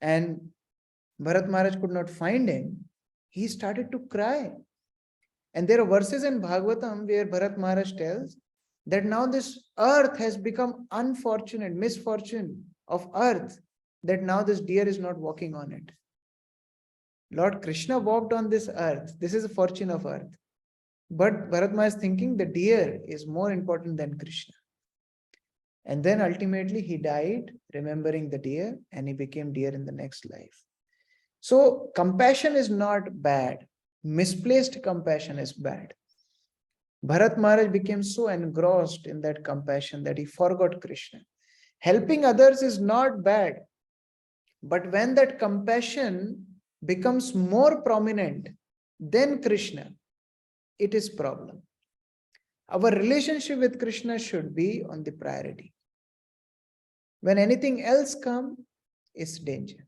and Bharat Maharaj could not find him, he started to cry. And there are verses in Bhagavatam where Bharat Maharaj tells that now this earth has become unfortunate, misfortune of earth, that now this deer is not walking on it. Lord Krishna walked on this earth. This is a fortune of earth. But Bharat Maharaj is thinking the deer is more important than Krishna. And then ultimately he died remembering the deer, and he became deer in the next life. So compassion is not bad. Misplaced compassion is bad. Bharat Maharaj became so engrossed in that compassion that he forgot Krishna. Helping others is not bad. But when that compassion becomes more prominent than Krishna, it is problem. Our relationship with Krishna should be on the priority. When anything else comes, it's danger.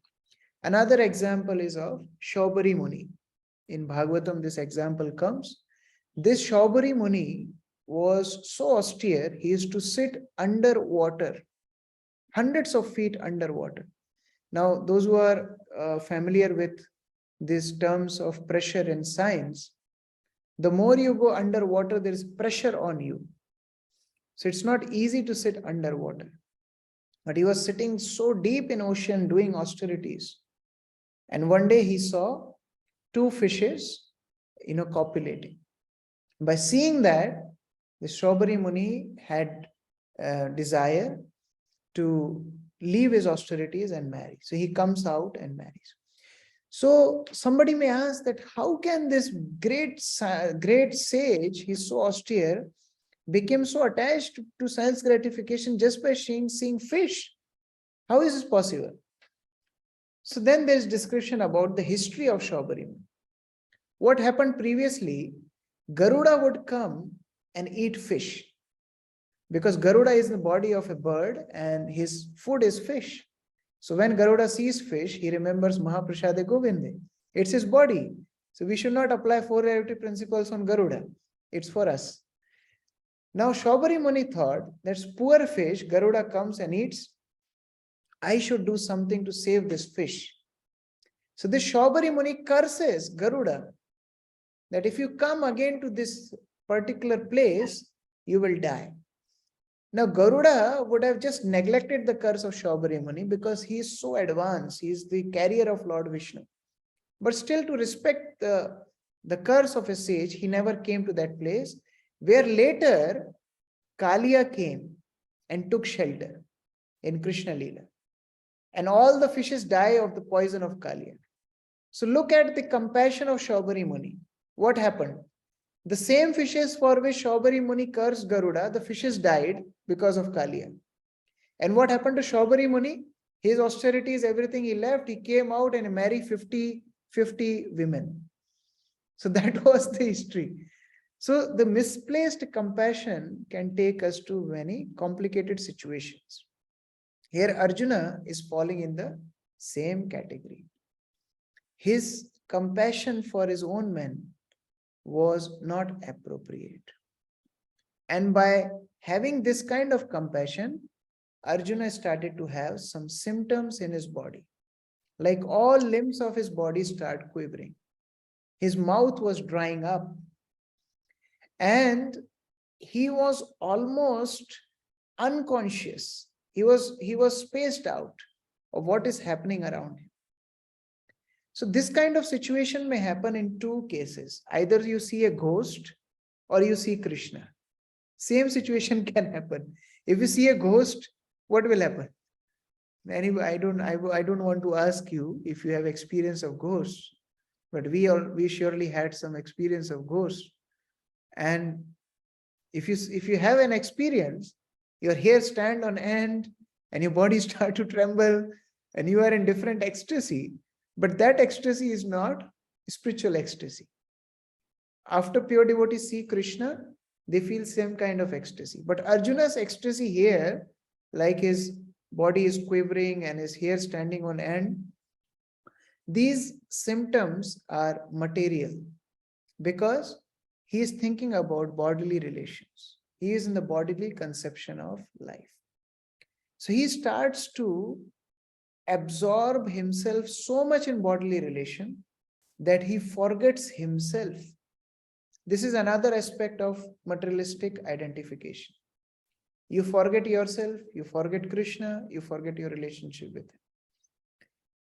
Another example is of Shaubari Muni. In Bhagavatam, this example comes. This Shaubari Muni was so austere, he used to sit underwater, hundreds of feet underwater. Now, those who are familiar with these terms of pressure in science, the more you go underwater, there is pressure on you. So it's not easy to sit underwater. But he was sitting so deep in ocean doing austerities. And one day he saw two fishes, copulating. By seeing that, the Shaubari Muni had desire to leave his austerities and marry. So he comes out and marries. So somebody may ask that how can this great sage, he's so austere, became so attached to sense gratification just by seeing fish? How is this possible? So then there is discussion about the history of Shaubari Muni. What happened previously, Garuda would come and eat fish, because Garuda is the body of a bird and his food is fish. So when Garuda sees fish, he remembers Mahaprasade Govinde. It's his body. So we should not apply four relative principles on Garuda. It's for us. Now Shaubari Muni thought, that's poor fish, Garuda comes and eats. I should do something to save this fish. So this Shaubari Muni curses Garuda that if you come again to this particular place, you will die. Now Garuda would have just neglected the curse of Shaubari Muni because he is so advanced. He is the carrier of Lord Vishnu. But still, to respect the curse of a sage, he never came to that place, where later Kalia came and took shelter in Krishna Leela. And all the fishes die of the poison of Kalia. So look at the compassion of Shaubari Muni. What happened? The same fishes for which Shaubari Muni cursed Garuda, the fishes died because of Kalia. And what happened to Shaubari Muni? His austerities, everything he left, he came out and married 50 women. So that was the history. So the misplaced compassion can take us to many complicated situations. Here Arjuna is falling in the same category. His compassion for his own men was not appropriate. And by having this kind of compassion, Arjuna started to have some symptoms in his body. Like all limbs of his body start quivering. His mouth was drying up. And he was almost unconscious. He was spaced out. of what is happening around him. So this kind of situation may happen in two cases. Either you see a ghost or you see Krishna. Same situation can happen. If you see a ghost, what will happen? Anyway, I don't want to ask you if you have experience of ghosts, but we surely had some experience of ghosts. And if you have an experience, your hair stand on end and your body start to tremble and you are in different ecstasy, but that ecstasy is not spiritual ecstasy. After pure devotees see Krishna, they feel same kind of ecstasy. But Arjuna's ecstasy here, like his body is quivering and his hair standing on end, these symptoms are material because he is thinking about bodily relations. He is in the bodily conception of life. So he starts to absorb himself so much in bodily relation that he forgets himself. This is another aspect of materialistic identification. You forget yourself, you forget Krishna, you forget your relationship with him.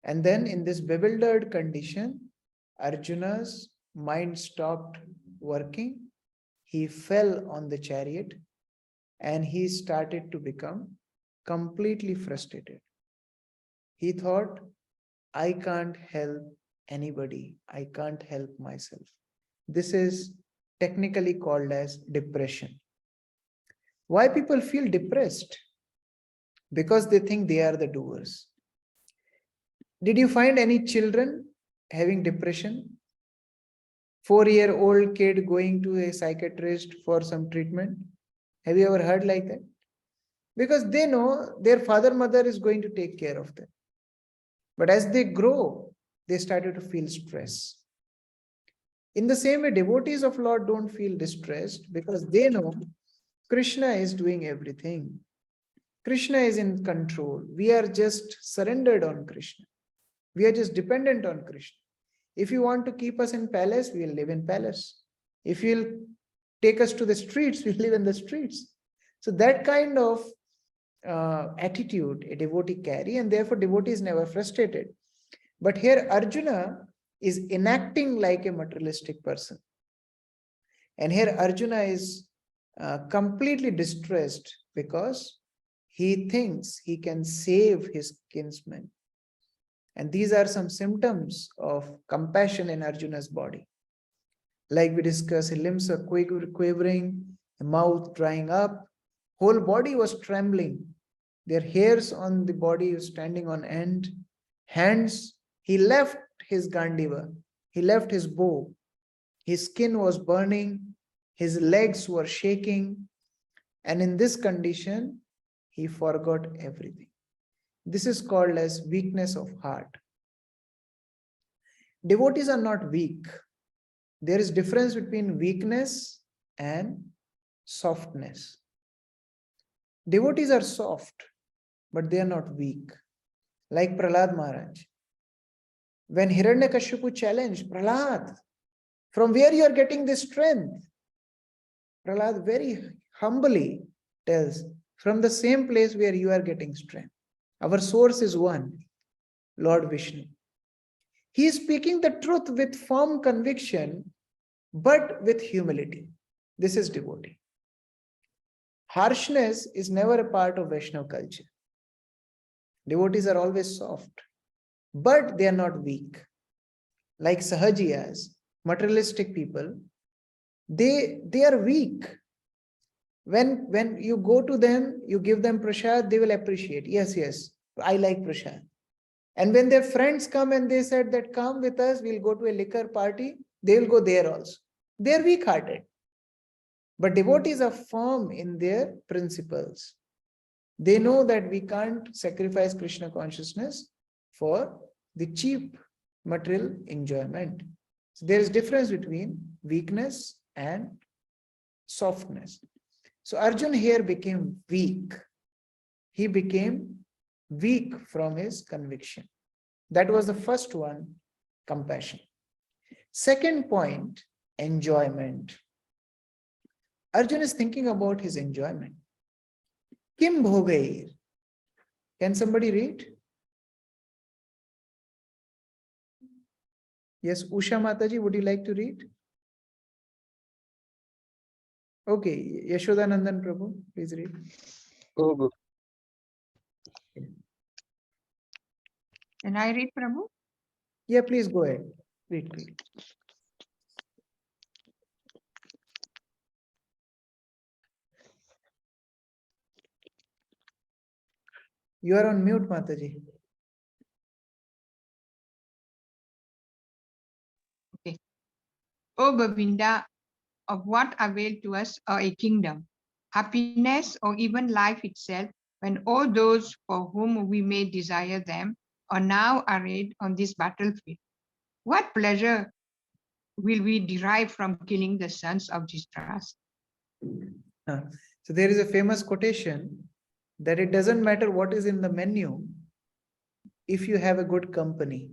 And then in this bewildered condition, Arjuna's mind stopped working. He fell on the chariot and he started to become completely frustrated. He thought, I can't help anybody. I can't help myself. This is technically called as depression. Why people feel depressed? Because they think they are the doers. Did you find any children having depression? 4-year-old kid going to a psychiatrist for some treatment? Have you ever heard like that? Because they know their father, mother is going to take care of them. But as they grow, they started to feel stress. In the same way, devotees of Lord don't feel distressed because they know Krishna is doing everything. Krishna is in control. We are just surrendered on Krishna. We are just dependent on Krishna. If you want to keep us in palace, we will live in palace. If you'll take us to the streets, we'll live in the streets. So that kind of attitude a devotee carry, and therefore devotee is never frustrated. But here Arjuna is enacting like a materialistic person. And here Arjuna is completely distressed because he thinks he can save his kinsmen. And these are some symptoms of compassion in Arjuna's body. Like we discussed, his limbs are quivering, the mouth drying up, whole body was trembling. Their hairs on the body was standing on end. Hands, he left his Gandiva, he left his bow. His skin was burning, his legs were shaking. And in this condition, he forgot everything. This is called as weakness of heart. Devotees are not weak. There is difference between weakness and softness. Devotees are soft, but they are not weak. Like Prahlad Maharaj. When Hiranyakashipu challenged, Prahlad, from where you are getting this strength? Prahlad very humbly tells, from the same place where you are getting strength. Our source is one, Lord Vishnu. He is speaking the truth with firm conviction, but with humility. This is devotee. Harshness is never a part of Vaishnava culture. Devotees are always soft, but they are not weak. Like Sahajiyas, materialistic people, they are weak. When you go to them, you give them prasad, they will appreciate. Yes, I like prasad. And when their friends come and they said that come with us, we'll go to a liquor party, they will go there also. They are weak-hearted. But devotees are firm in their principles. They know that we can't sacrifice Krishna consciousness for the cheap material enjoyment. So there is difference between weakness and softness. So Arjun here became weak. He became weak from his conviction. That was the first one, compassion. Second point, enjoyment. Arjun is thinking about his enjoyment. Kim bhogair. Can somebody read? Yes, Usha Mataji, would you like to read? Okay, Yashodanandan Prabhu, please read. Oh, good. Can I read, Prabhu? Yeah, please go ahead. Read, please. You are on mute, Mataji. Okay. O Govinda, of what avail to us a kingdom, happiness, or even life itself, when all those for whom we may desire them are now arrayed on this battlefield? What pleasure will we derive from killing the sons of distrust? So there is a famous quotation that it doesn't matter what is in the menu if you have a good company.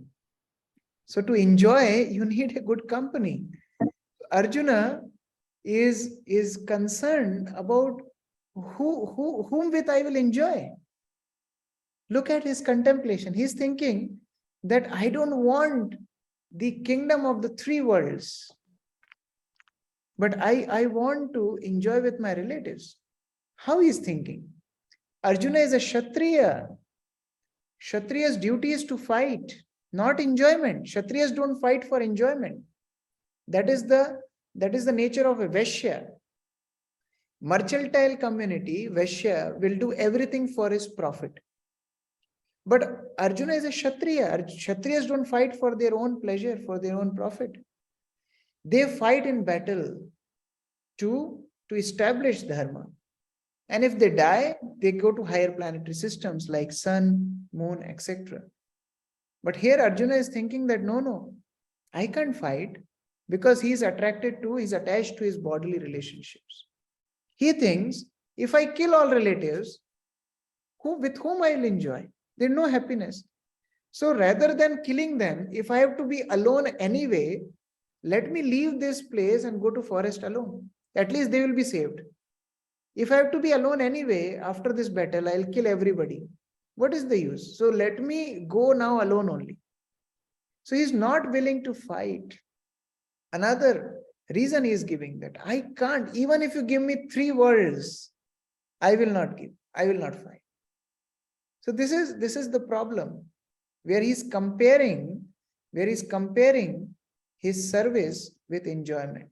So to enjoy, you need a good company. Arjuna is concerned about whom with I will enjoy. Look at his contemplation. He's thinking that I don't want the kingdom of the three worlds, but I want to enjoy with my relatives. How he is thinking? Arjuna is a Kshatriya. Kshatriya's duty is to fight, not enjoyment. Kshatriyas don't fight for enjoyment. That is the nature of a Vaishya. Mercantile community, Vaishya, will do everything for his profit. But Arjuna is a Kshatriya. Kshatriyas don't fight for their own pleasure, for their own profit. They fight in battle to establish dharma. And if they die, they go to higher planetary systems like sun, moon, etc. But here Arjuna is thinking that no, I can't fight because he's attached to his bodily relationships. He thinks, if I kill all relatives, with whom I will enjoy? There's no happiness. So rather than killing them, if I have to be alone anyway, let me leave this place and go to forest alone. At least they will be saved. If I have to be alone anyway, after this battle, I'll kill everybody. What is the use? So let me go now alone only. So he's not willing to fight. Another reason he is giving that I can't, even if you give me 3 worlds, I will not give, I will not fight. So this is the problem where he's comparing his service with enjoyment.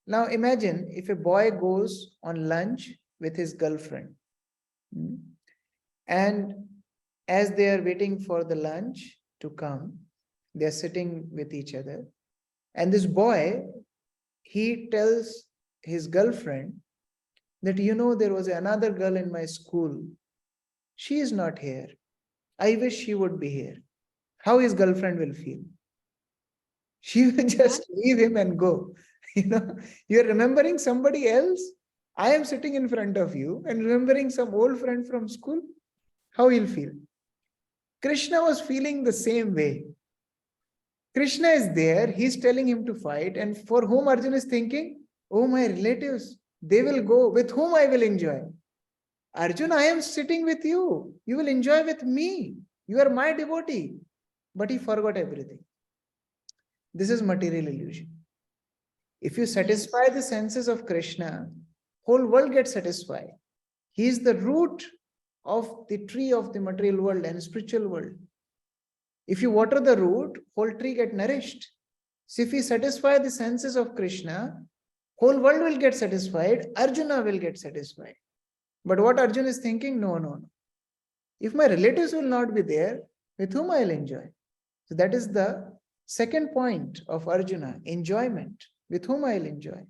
Now imagine if a boy goes on lunch with his girlfriend, and as they are waiting for the lunch to come, they are sitting with each other, and this boy, he tells his girlfriend that, there was another girl in my school. She is not here. I wish she would be here. How his girlfriend will feel? She will just leave him and go. You're remembering somebody else. I am sitting in front of you and remembering some old friend from school. How he'll feel? Krishna was feeling the same way. Krishna is there, he's telling him to fight, and for whom Arjuna is thinking, oh, my relatives, they will go, with whom I will enjoy. Arjuna, I am sitting with you. You will enjoy with me. You are my devotee. But he forgot everything. This is material illusion. If you satisfy the senses of Krishna, whole world gets satisfied. He is the root of the tree of the material world and spiritual world. If you water the root, whole tree get nourished. So if you satisfy the senses of Krishna, whole world will get satisfied, Arjuna will get satisfied. But what Arjuna is thinking, no. If my relatives will not be there, with whom I will enjoy? So that is the second point of Arjuna, enjoyment. With whom I will enjoy?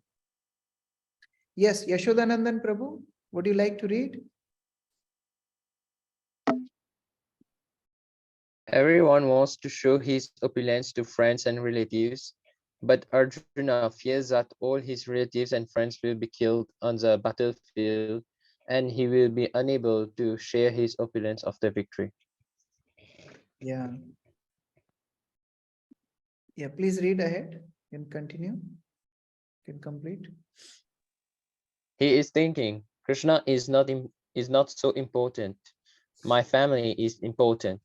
Yes, Yashodanandan Prabhu, would you like to read? Everyone wants to show his opulence to friends and relatives, but Arjuna fears that all his relatives and friends will be killed on the battlefield, and he will be unable to share his opulence of the victory. Yeah. Yeah, please read ahead and continue. Can complete. He is thinking, Krishna is not so important. My family is important.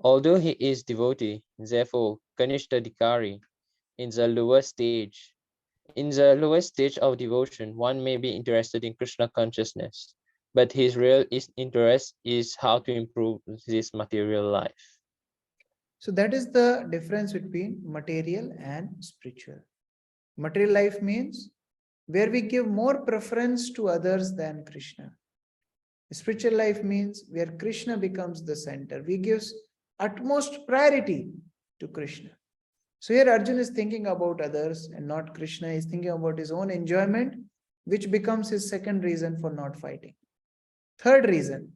Although he is devotee, therefore Kanishta Dikari, in the lower stage. In the lower stage of devotion, one may be interested in Krishna consciousness, but his real interest is how to improve this material life. So that is the difference between material and spiritual. Material life means where we give more preference to others than Krishna. Spiritual life means where Krishna becomes the center. We give utmost priority to Krishna. So here Arjuna is thinking about others and not Krishna. He's thinking about his own enjoyment, which becomes his second reason for not fighting. Third reason,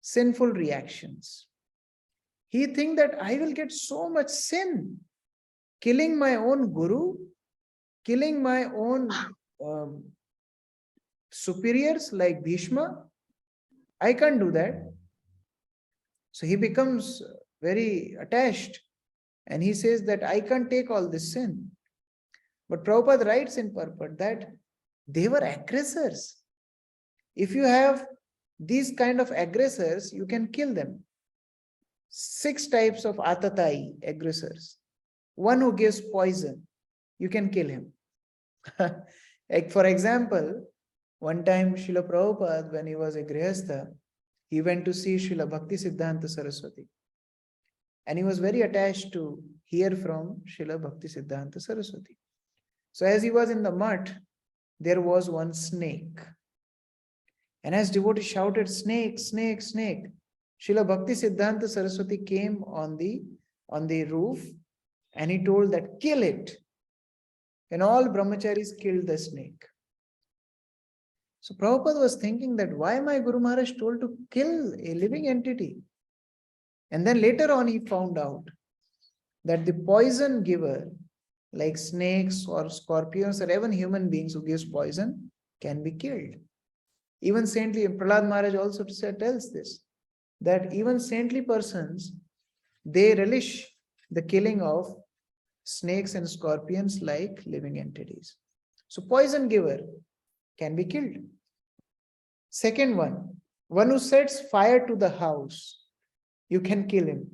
sinful reactions. He thinks that I will get so much sin, killing my own guru, killing my own superiors like Bhishma. I can't do that. So he becomes very attached and he says that I can't take all this sin. But Prabhupada writes in purport that they were aggressors. If you have these kind of aggressors, you can kill them. 6 types of atatai, aggressors. One who gives poison, you can kill him. Like for example, one time Srila Prabhupada, when he was a Grihastha, he went to see Srila Bhakti Siddhanta Saraswati. And he was very attached to hear from Srila Bhakti Siddhanta Saraswati. So as he was in the mutt, there was one snake. And as devotee shouted, snake, snake, snake, Srila Bhakti Siddhanta Saraswati came on the roof and he told that, kill it. And all brahmacharis killed the snake. So Prabhupada was thinking that why my Guru Maharaj told to kill a living entity? And then later on he found out that the poison giver, like snakes or scorpions or even human beings who gives poison, can be killed. Even saintly, Prahlad Maharaj also tells this, that even saintly persons, they relish the killing of snakes and scorpions like living entities. So poison giver can be killed. Second one who sets fire to the house, you can kill him.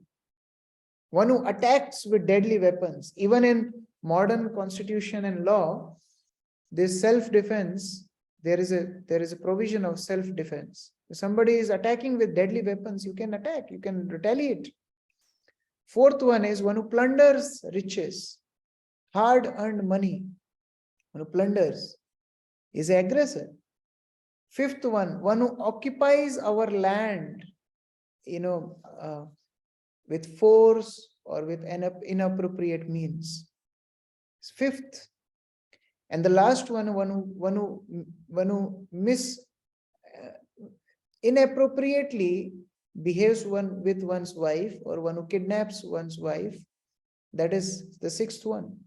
One who attacks with deadly weapons, even in modern constitution and law, this self-defense, there is a provision of self-defense. If somebody is attacking with deadly weapons, you can attack, you can retaliate. Fourth one is one who plunders riches, hard-earned money. One who plunders is an aggressor. Fifth one who occupies our land, with force or with inappropriate means. Fifth. And the last one who inappropriately behaves with one's wife, or one who kidnaps one's wife, that is the sixth one.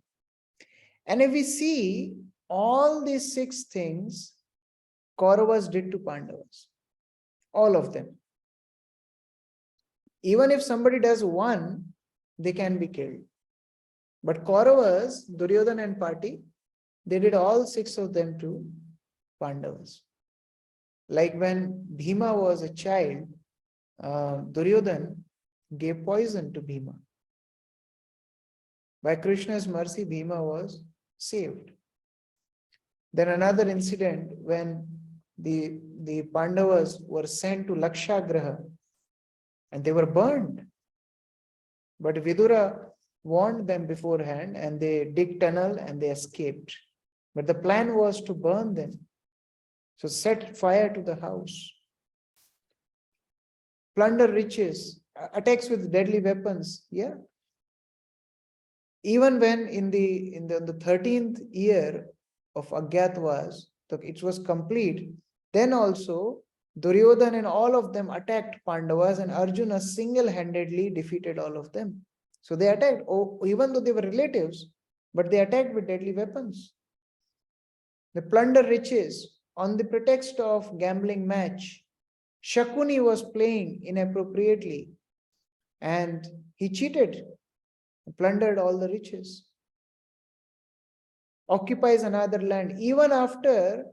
And if we see all these 6 things, Kauravas did to Pandavas, all of them. Even if somebody does one, they can be killed. But Kauravas, Duryodhana and party, they did all 6 of them to Pandavas. Like when Bhima was a child, Duryodhana gave poison to Bhima. By Krishna's mercy, Bhima was saved. Then another incident when the Pandavas were sent to Lakshagraha and they were burned. But Vidura warned them beforehand and they dig tunnel and they escaped. But the plan was to burn them. So set fire to the house. Plunder riches, attacks with deadly weapons. Yeah. Even when in the 13th year of Agyatwas, it was complete, then also Duryodhana and all of them attacked Pandavas and Arjuna single-handedly defeated all of them. So they attacked, even though they were relatives, but they attacked with deadly weapons. They plunder riches on the pretext of gambling match. Shakuni was playing inappropriately and he cheated, plundered all the riches. Occupies another land. Even after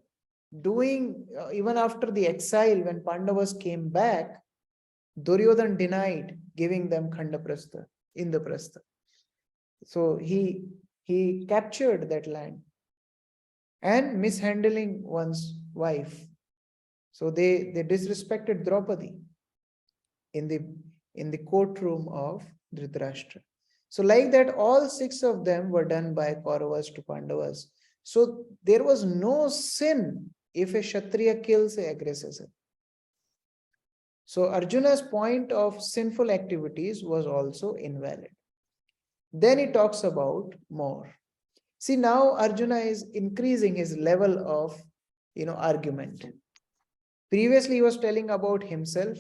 the exile, when Pandavas came back, Duryodhan denied giving them Khandaprastha, Indraprastha. So he captured that land and mishandling one's wife. So they disrespected Draupadi in the courtroom of Dhritarashtra. So like that, all 6 of them were done by Kauravas to Pandavas. So there was no sin if a Kshatriya kills a aggressor. So Arjuna's point of sinful activities was also invalid. Then he talks about more. See, now Arjuna is increasing his level of argument. Previously he was telling about himself.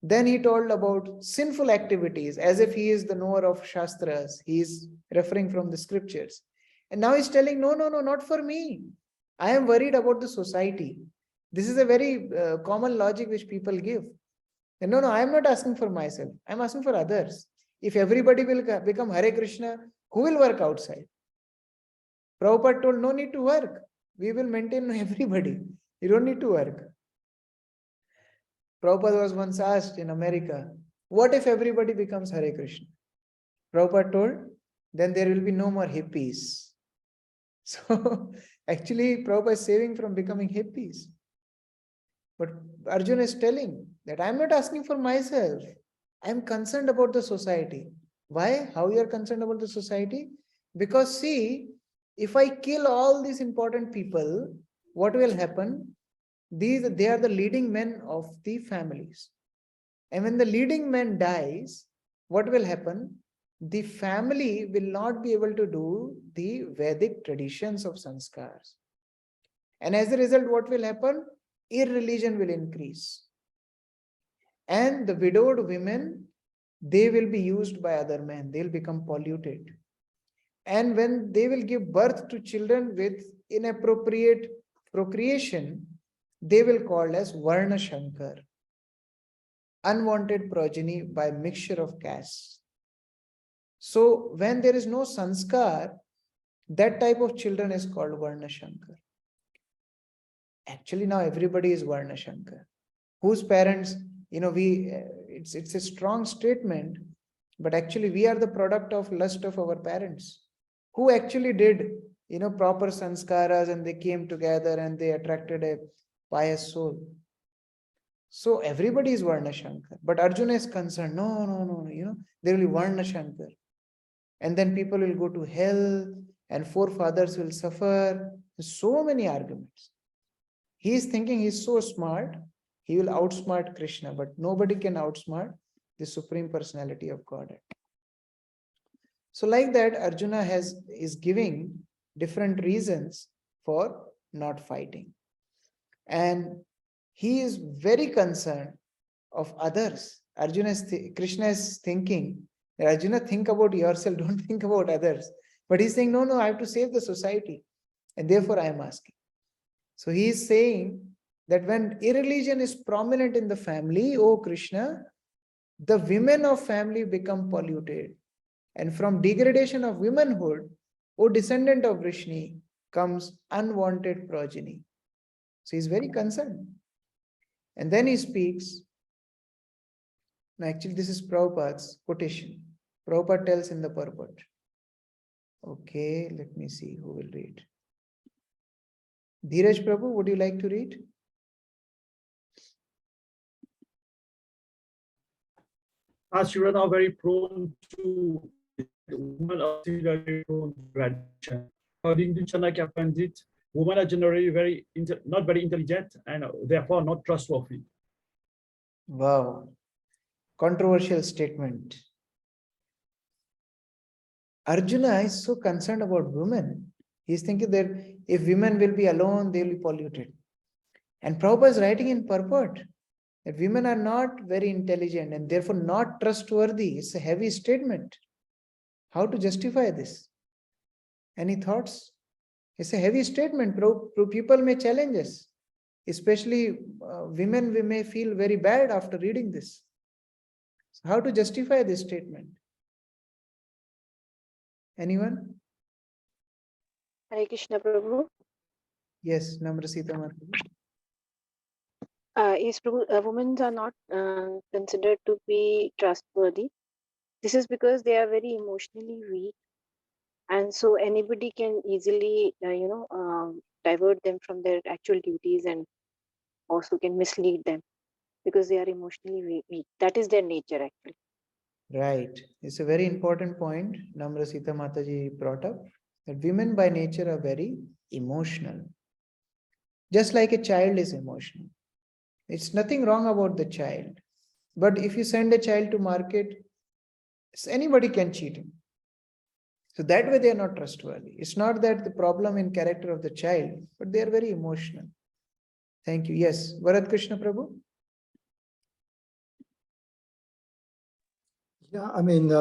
Then he told about sinful activities as if he is the knower of Shastras. He is referring from the scriptures. And now he's telling, no, not for me. I am worried about the society. This is a very common logic which people give. And no, I am not asking for myself. I am asking for others. If everybody will become Hare Krishna, who will work outside? Prabhupada told, no need to work. We will maintain everybody. You don't need to work. Prabhupada was once asked in America, what if everybody becomes Hare Krishna? Prabhupada told, then there will be no more hippies. So actually Prabhupada is saving from becoming hippies. But Arjuna is telling that I am not asking for myself. I am concerned about the society. Why? How you are concerned about the society? Because see, if I kill all these important people, what will happen? They are the leading men of the families. And when the leading man dies, what will happen? The family will not be able to do the Vedic traditions of sanskars. And as a result, what will happen? Irreligion will increase. And the widowed women, they will be used by other men. They will become polluted. And when they will give birth to children with inappropriate procreation, they will call as Varna Shankar, unwanted progeny by mixture of castes. So when there is no sanskar, that type of children is called Varna Shankar. Actually, now everybody is Varna Shankar. Whose parents, it's a strong statement, but actually we are the product of lust of our parents, who actually did, proper sanskaras, and they came together and they attracted a pious soul. So everybody is Varna Shankar, but Arjuna is concerned, no, there will be Varna Shankar. And then people will go to hell and forefathers will suffer. So many arguments. He is thinking he's so smart, he will outsmart Krishna, but nobody can outsmart the Supreme Personality of Godhead. So like that, Arjuna is giving different reasons for not fighting. And he is very concerned of others. Krishna is thinking that Arjuna, think about yourself, don't think about others. But he's saying, no, I have to save the society. And therefore I am asking. So he is saying that when irreligion is prominent in the family, oh Krishna, the women of family become polluted. And from degradation of womanhood, O descendant of Vrishni, comes unwanted progeny. So he's very concerned. And then he speaks. Now, actually, this is Prabhupada's quotation. Prabhupada tells in the purport. Okay, let me see who will read. Dheeraj Prabhu, would you like to read? As children are very prone to women are very prone to tradition. According to Chanakya Pandit, women are generally not very intelligent and therefore not trustworthy. Wow, controversial statement. Arjuna is so concerned about women. He's thinking that if women will be alone, they will be polluted. And Prabhupada is writing in purport that women are not very intelligent and therefore not trustworthy. It's a heavy statement. How to justify this? Any thoughts? It's a heavy statement. People may challenge us. Especially women, we may feel very bad after reading this. So how to justify this statement? Anyone? Hare Krishna Prabhu. Yes, Namrasita Mataji. Yes, Prabhu, women are not considered to be trustworthy. This is because they are very emotionally weak, and so anybody can easily, divert them from their actual duties and also can mislead them because they are emotionally weak. That is their nature, actually. Right. It's a very important point Namra Sita Mataji brought up, that women by nature are very emotional. Just like a child is emotional. It's nothing wrong about the child. But if you send a child to market, anybody can cheat him. So that way they are not trustworthy. It's not that the problem in character of the child, but they are very emotional. Thank you. Yes, Varat Krishna Prabhu. Yeah, I mean, they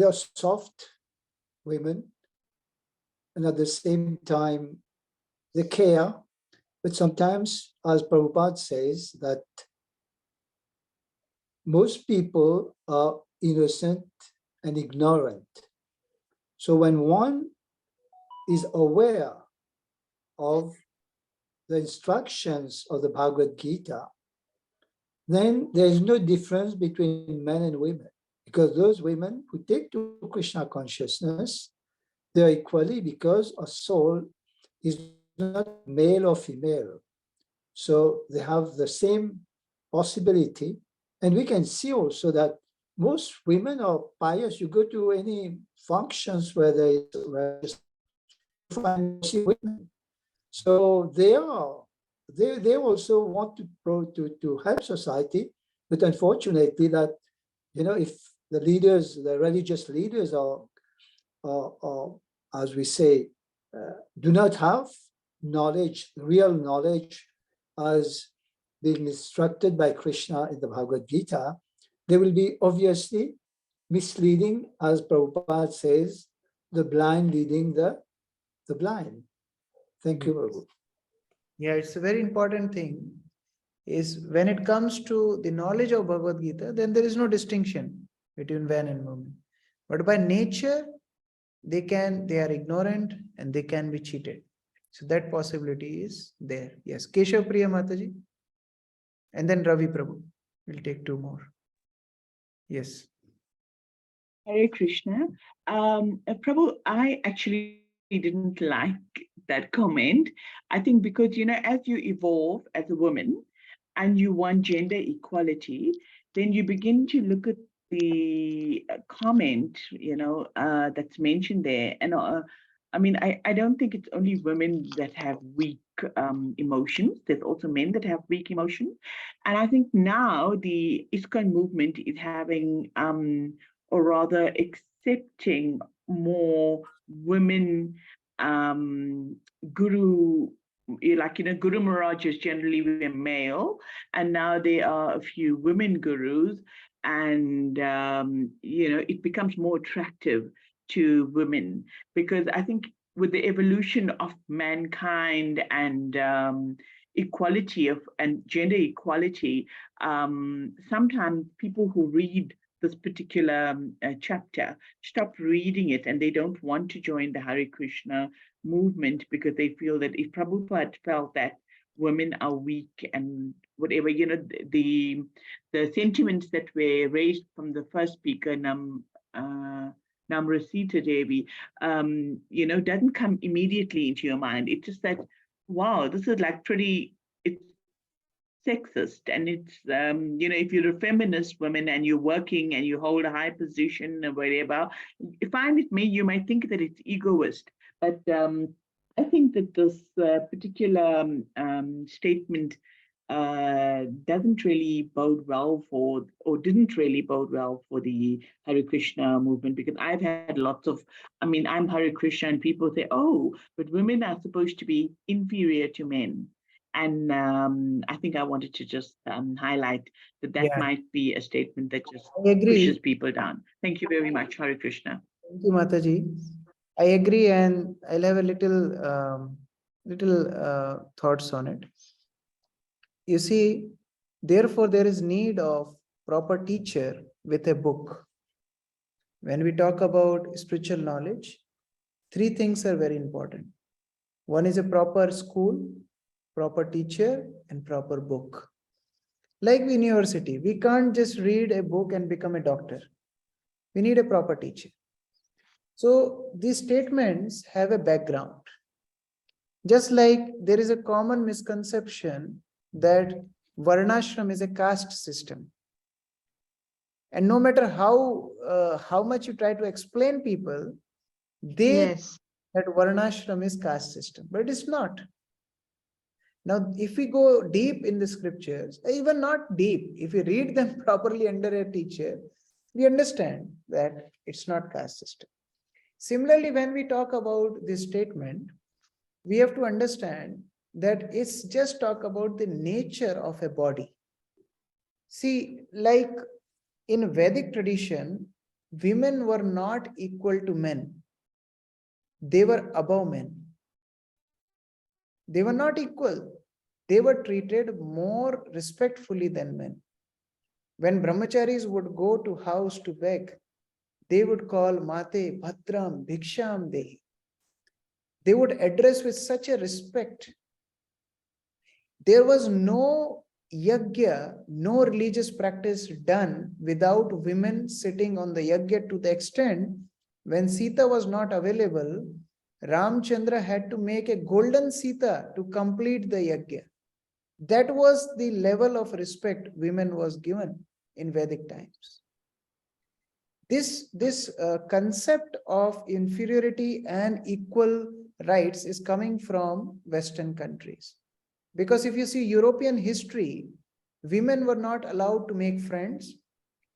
are soft women, and at the same time, they care. But sometimes, as Prabhupada says, that most people are innocent and ignorant. So when one is aware of the instructions of the Bhagavad Gita, then there is no difference between men and women, because those women who take to Krishna consciousness, they are equally, because a soul is not male or female. So they have the same possibility. And we can see also that most women are pious. You go to any functions where they find women. So they also want to help society, but unfortunately that, if the leaders, the religious leaders are as we say, do not have knowledge, real knowledge, as being instructed by Krishna in the Bhagavad Gita, they will be obviously misleading, as Prabhupada says, the blind leading the blind. Thank you, Prabhu. Yeah, it's a very important thing. Is when it comes to the knowledge of Bhagavad Gita, then there is no distinction between man and woman. But by nature, they are ignorant and they can be cheated. So that possibility is there. Yes, Keshav Priya Mataji. And then Ravi Prabhu. We'll take two more. Yes. Hare Krishna. Prabhu, I actually didn't like that comment. I think because, as you evolve as a woman and you want gender equality, then you begin to look at the comment, that's mentioned there. And I don't think it's only women that have weak emotions. There's also men that have weak emotions. And I think now the ISKCON movement is having, or rather accepting more women guru, Guru Maharaj is generally a male, and now there are a few women gurus, and it becomes more attractive to women, because I think with the evolution of mankind and equality and gender equality, sometimes people who read this particular chapter stop reading it, and they don't want to join the Hare Krishna movement because they feel that if Prabhupada felt that women are weak and whatever, the sentiments that were raised from the first speaker, Namrasita Devi, doesn't come immediately into your mind. It's just that, wow, this is like it's sexist, and it's if you're a feminist woman and you're working and you hold a high position or whatever, fine with me, you might think that it's egoist, but I think that this particular statement doesn't really bode well for, or didn't really bode well for the Hare Krishna movement, because I've had lots of, I'm Hare Krishna and people say, oh, but women are supposed to be inferior to men. And I think I wanted to just highlight that might be a statement that just pushes people down. Thank you very much, Hare Krishna. Thank you, Mataji. I agree, and I'll have a little thoughts on it. You see, therefore, there is need of proper teacher with a book. When we talk about spiritual knowledge, three things are very important. One is a proper school, proper teacher, and proper book. Like in university, we can't just read a book and become a doctor. We need a proper teacher. So these statements have a background. Just like there is a common misconception that Varnashram is a caste system. And no matter how much you try to explain people, they that Varnashram is caste system, but it's not. Now, if we go deep in the scriptures, even not deep, if we read them properly under a teacher, we understand that it's not caste system. Similarly, when we talk about this statement, we have to understand that it's just talk about the nature of a body. See, like in Vedic tradition, women were not equal to men. They were above men. They were not equal. They were treated more respectfully than men. When brahmacharis would go to house to beg, they would call Mate, Bhadram, Bhiksham Dehi. They would address with such a respect. There was no yajna, no religious practice done without women sitting on the yajna, to the extent when Sita was not available, Ramchandra had to make a golden Sita to complete the yajna. That was the level of respect women was given in Vedic times. This concept of inferiority and equal rights is coming from Western countries. Because if you see European history, women were not allowed to make friends.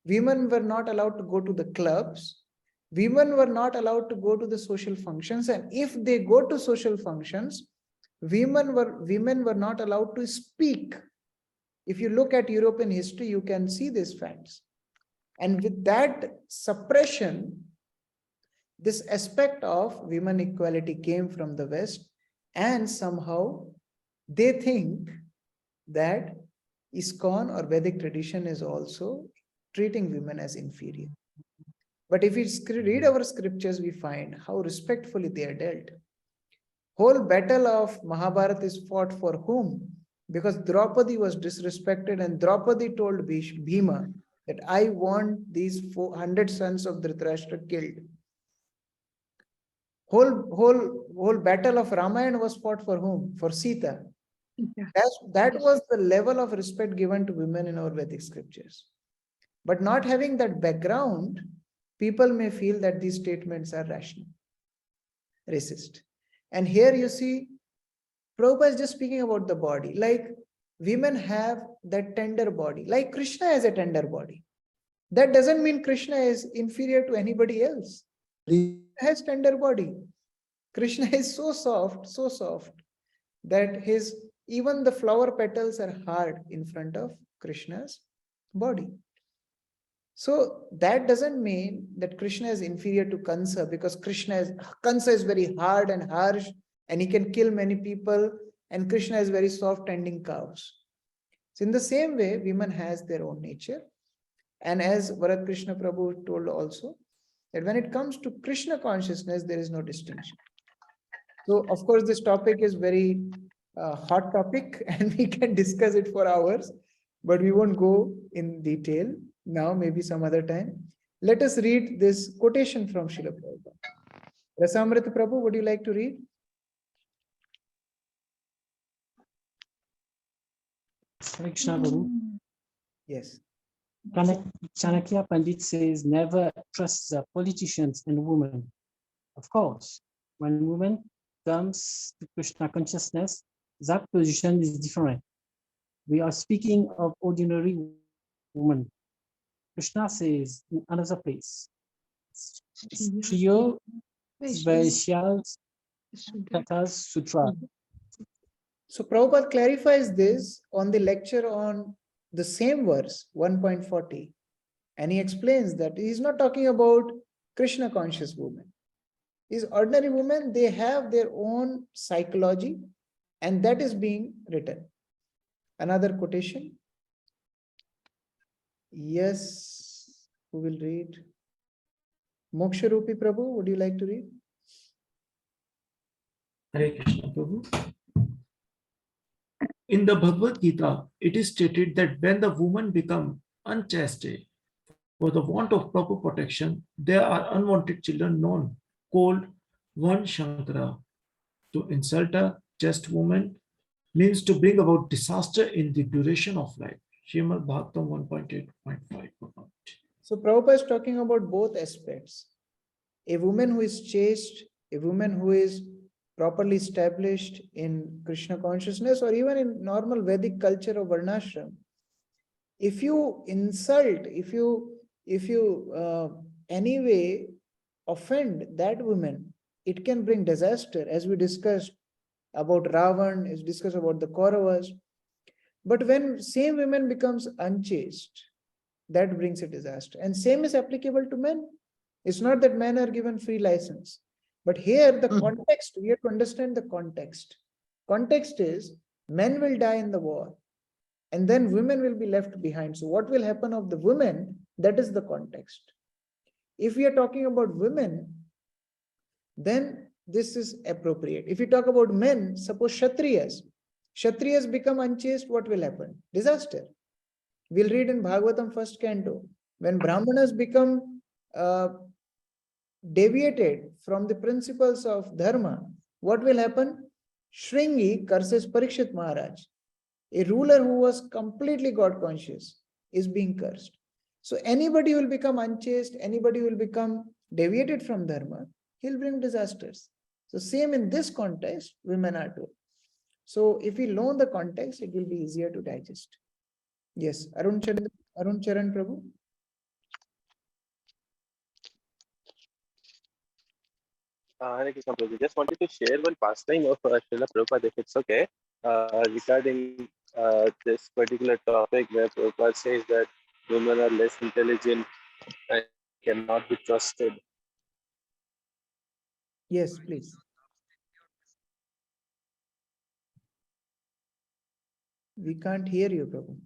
Women were not allowed to go to the clubs. Women were not allowed to go to the social functions. And if they go to social functions, women were not allowed to speak. If you look at European history, you can see these facts. And with that suppression, this aspect of women equality came from the West, and somehow they think that ISKCON or Vedic tradition is also treating women as inferior. But if we read our scriptures, we find how respectfully they are dealt. Whole battle of Mahabharata is fought for whom? Because Draupadi was disrespected, and Draupadi told Bhima that I want these 400 sons of Dhritarashtra killed. Whole battle of Ramayana was fought for whom? For Sita. That was the level of respect given to women in our Vedic scriptures. But not having that background, people may feel that these statements are rational, racist. And here you see, Prabhupada is just speaking about the body. Like women have that tender body, like Krishna has a tender body. That doesn't mean Krishna is inferior to anybody else. He has tender body. Krishna is so soft that even the flower petals are hard in front of Krishna's body. So that doesn't mean that Krishna is inferior to Kansa, because Kansa is very hard and harsh and he can kill many people, and Krishna is very soft tending cows. So in the same way, women has their own nature. And as Varat Krishna Prabhu told also, that when it comes to Krishna consciousness, there is no distinction. So of course, this topic is very hot topic and we can discuss it for hours, but we won't go in detail now, maybe some other time. Let us read this quotation from Srila Prabhupada. Rasamrita Prabhu, would you like to read? Hare Krishna, Prabhu. Yes. Chanakya Pandit says, never trust the politicians and women. Of course, when women comes to Krishna consciousness, that position is different. We are speaking of ordinary women. Krishna says in another place, Striyo Vaishyas Tathas Sutra. So Prabhupada clarifies this on the lecture on the same verse, 1.40. And he explains that he's not talking about Krishna conscious women. These ordinary women, they have their own psychology, and that is being written. Another quotation. Yes, who will read? Moksharupi Prabhu, would you like to read? Hare Krishna Prabhu. in the Bhagavad Gita, it is stated that when the woman become unchaste for the want of proper protection, there are unwanted children known, called one Shankara. To insult a chaste woman means to bring about disaster in the duration of life. Srimad Bhagavatam 1.8.5. So Prabhupada is talking about both aspects. A woman who is chaste, a woman who is properly established in Krishna consciousness, or even in normal Vedic culture of Varnashram. If you insult, if you anyway offend that woman, it can bring disaster, as we discussed about Ravan, as discussed about the Kauravas. But when same woman becomes unchaste, that brings a disaster. And same is applicable to men. It's not that men are given free license. But here the context, we have to understand the context. Context is men will die in the war and then women will be left behind. So what will happen of the women? That is the context. If we are talking about women, then this is appropriate. If you talk about men, suppose Kshatriyas become unchaste, what will happen? Disaster. We'll read in Bhagavatam first canto. When Brahmanas become deviated from the principles of dharma, what will happen? Shringi curses Parikshit Maharaj. A ruler who was completely God conscious is being cursed. So anybody will become unchaste, anybody will become deviated from dharma, he'll bring disasters. So same in this context, women are too. So if we learn the context, it will be easier to digest. Yes, Arun Charan Prabhu. Hare Krishna Prabhu. Just wanted to share one pastime of Srila Prabhupada, if it's okay, regarding this particular topic where Prabhupada says that women are less intelligent and cannot be trusted. Yes, please. We can't hear you, Prabhu.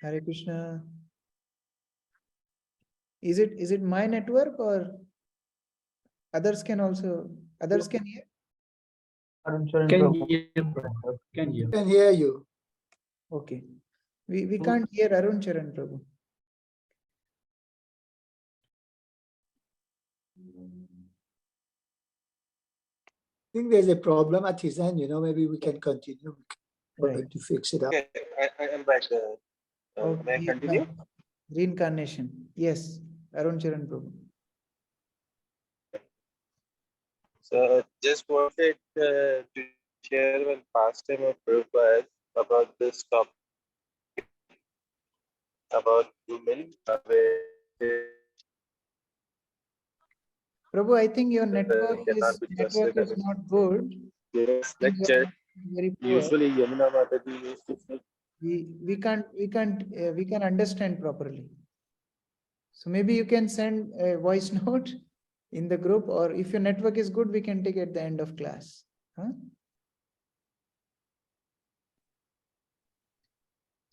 Hare Krishna. Is it my network or others can hear? Can hear you. Okay. We can't hear Arun Charan Prabhu. I think there's a problem at his end, maybe we can continue. Right. To fix it up. Okay, I am back. May I continue? Reincarnation. Yes, Arun Charan Prabhu. So just wanted to share one pastime of Prabhupada about this topic, about women. Prabhu, I think your network Cannot be trusted. is not good. This lecture, Very poor. usually Yamuna Mataji used to say. We can understand properly. So maybe you can send a voice note in the group, or if your network is good, we can take at the end of class. Huh?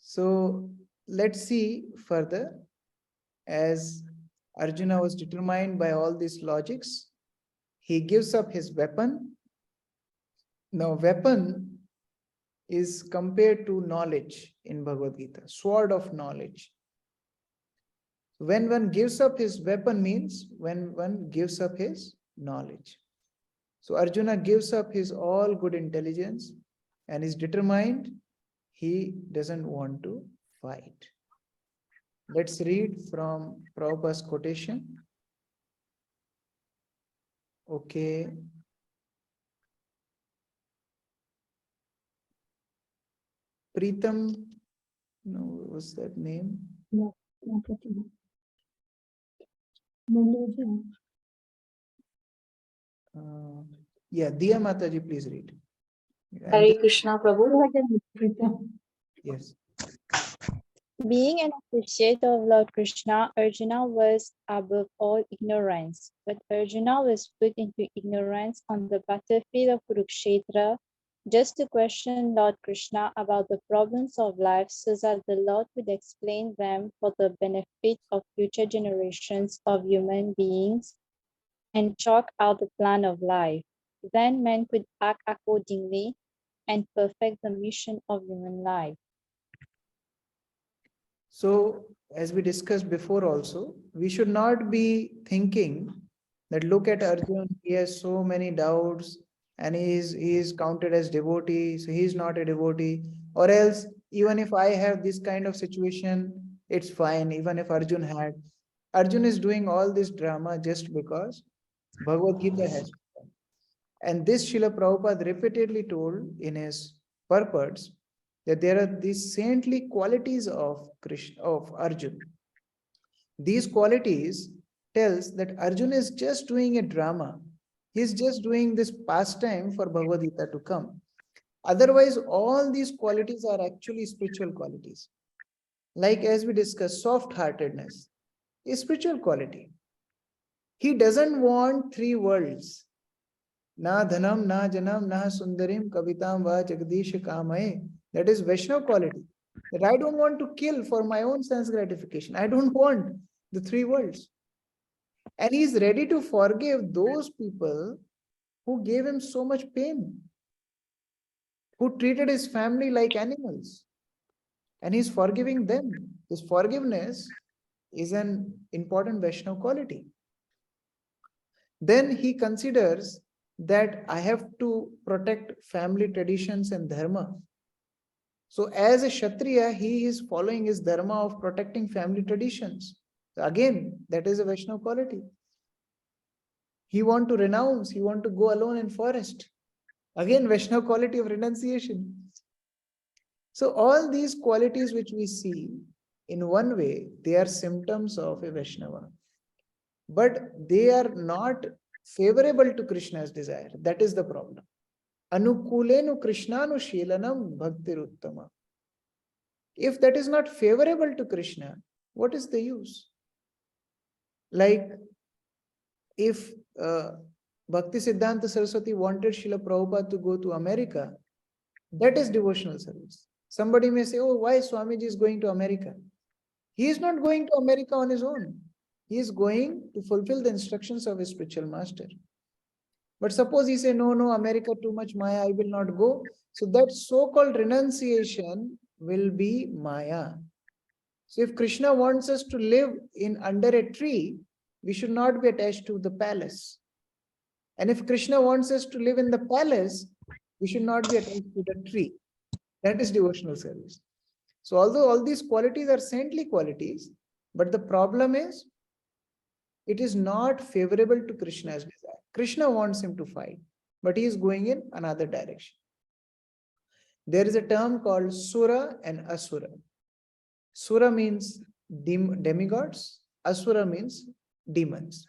So let's see further. As Arjuna was determined by all these logics, he gives up his weapon. Now, weapon is compared to knowledge in Bhagavad Gita, sword of knowledge. When one gives up his weapon means when one gives up his knowledge. So Arjuna gives up his all good intelligence and is determined. He doesn't want to fight. Let's read from Prabhupada's quotation. Okay. Pritam, no, what was that name? No, Yeah, Diya Mataji, please read. Hare Krishna Prabhu. Yes. Being an associate of Lord Krishna, Arjuna was above all ignorance. But Arjuna was put into ignorance on the battlefield of Kurukshetra just to question Lord Krishna about the problems of life so that the Lord would explain them for the benefit of future generations of human beings and chalk out the plan of life. Then men could act accordingly and perfect the mission of human life. So, as we discussed before also, we should not be thinking that look at Arjun, he has so many doubts and he is counted as devotee, so he is not a devotee. Or else, even if I have this kind of situation, it's fine, even if Arjun had. Arjun is doing all this drama just because Bhagavad Gita has. And this Srila Prabhupada repeatedly told in his purports that there are these saintly qualities of Krishna, of Arjun. These qualities tells that Arjun is just doing a drama. He's just doing this pastime for Bhagavad Gita to come. Otherwise, all these qualities are actually spiritual qualities. Like as we discussed, soft-heartedness is spiritual quality. He doesn't want three worlds. Na dhanam, na janam, na sundarim, kavitam va jagdish kamaye. That is Vaishnava quality. That I don't want to kill for my own sense gratification. I don't want the three worlds. And he is ready to forgive those people who gave him so much pain, who treated his family like animals. And he's forgiving them. This forgiveness is an important Vaishnava quality. Then he considers that I have to protect family traditions and dharma. So as a Kshatriya, he is following his dharma of protecting family traditions. So again, that is a Vaishnava quality. He want to renounce, he want to go alone in forest. Again, Vaishnava quality of renunciation. So all these qualities which we see, in one way, they are symptoms of a Vaishnava. But they are not favorable to Krishna's desire. That is the problem. Anukulenu Krishnanu Shelanam Bhaktiruttama. If that is not favorable to Krishna, what is the use? Like if Bhakti Siddhanta Saraswati wanted Srila Prabhupada to go to America, that is devotional service. Somebody may say, oh, why Swamiji is going to America? He is not going to America on his own. He is going to fulfill the instructions of his spiritual master. But suppose he say, no, America too much Maya, I will not go. So that so-called renunciation will be Maya. So if Krishna wants us to live under a tree, we should not be attached to the palace. And if Krishna wants us to live in the palace, we should not be attached to the tree. That is devotional service. So although all these qualities are saintly qualities, but the problem is, it is not favorable to Krishna's desire. Krishna wants him to fight, but he is going in another direction. There is a term called Sura and Asura. Sura means demigods, Asura means demons.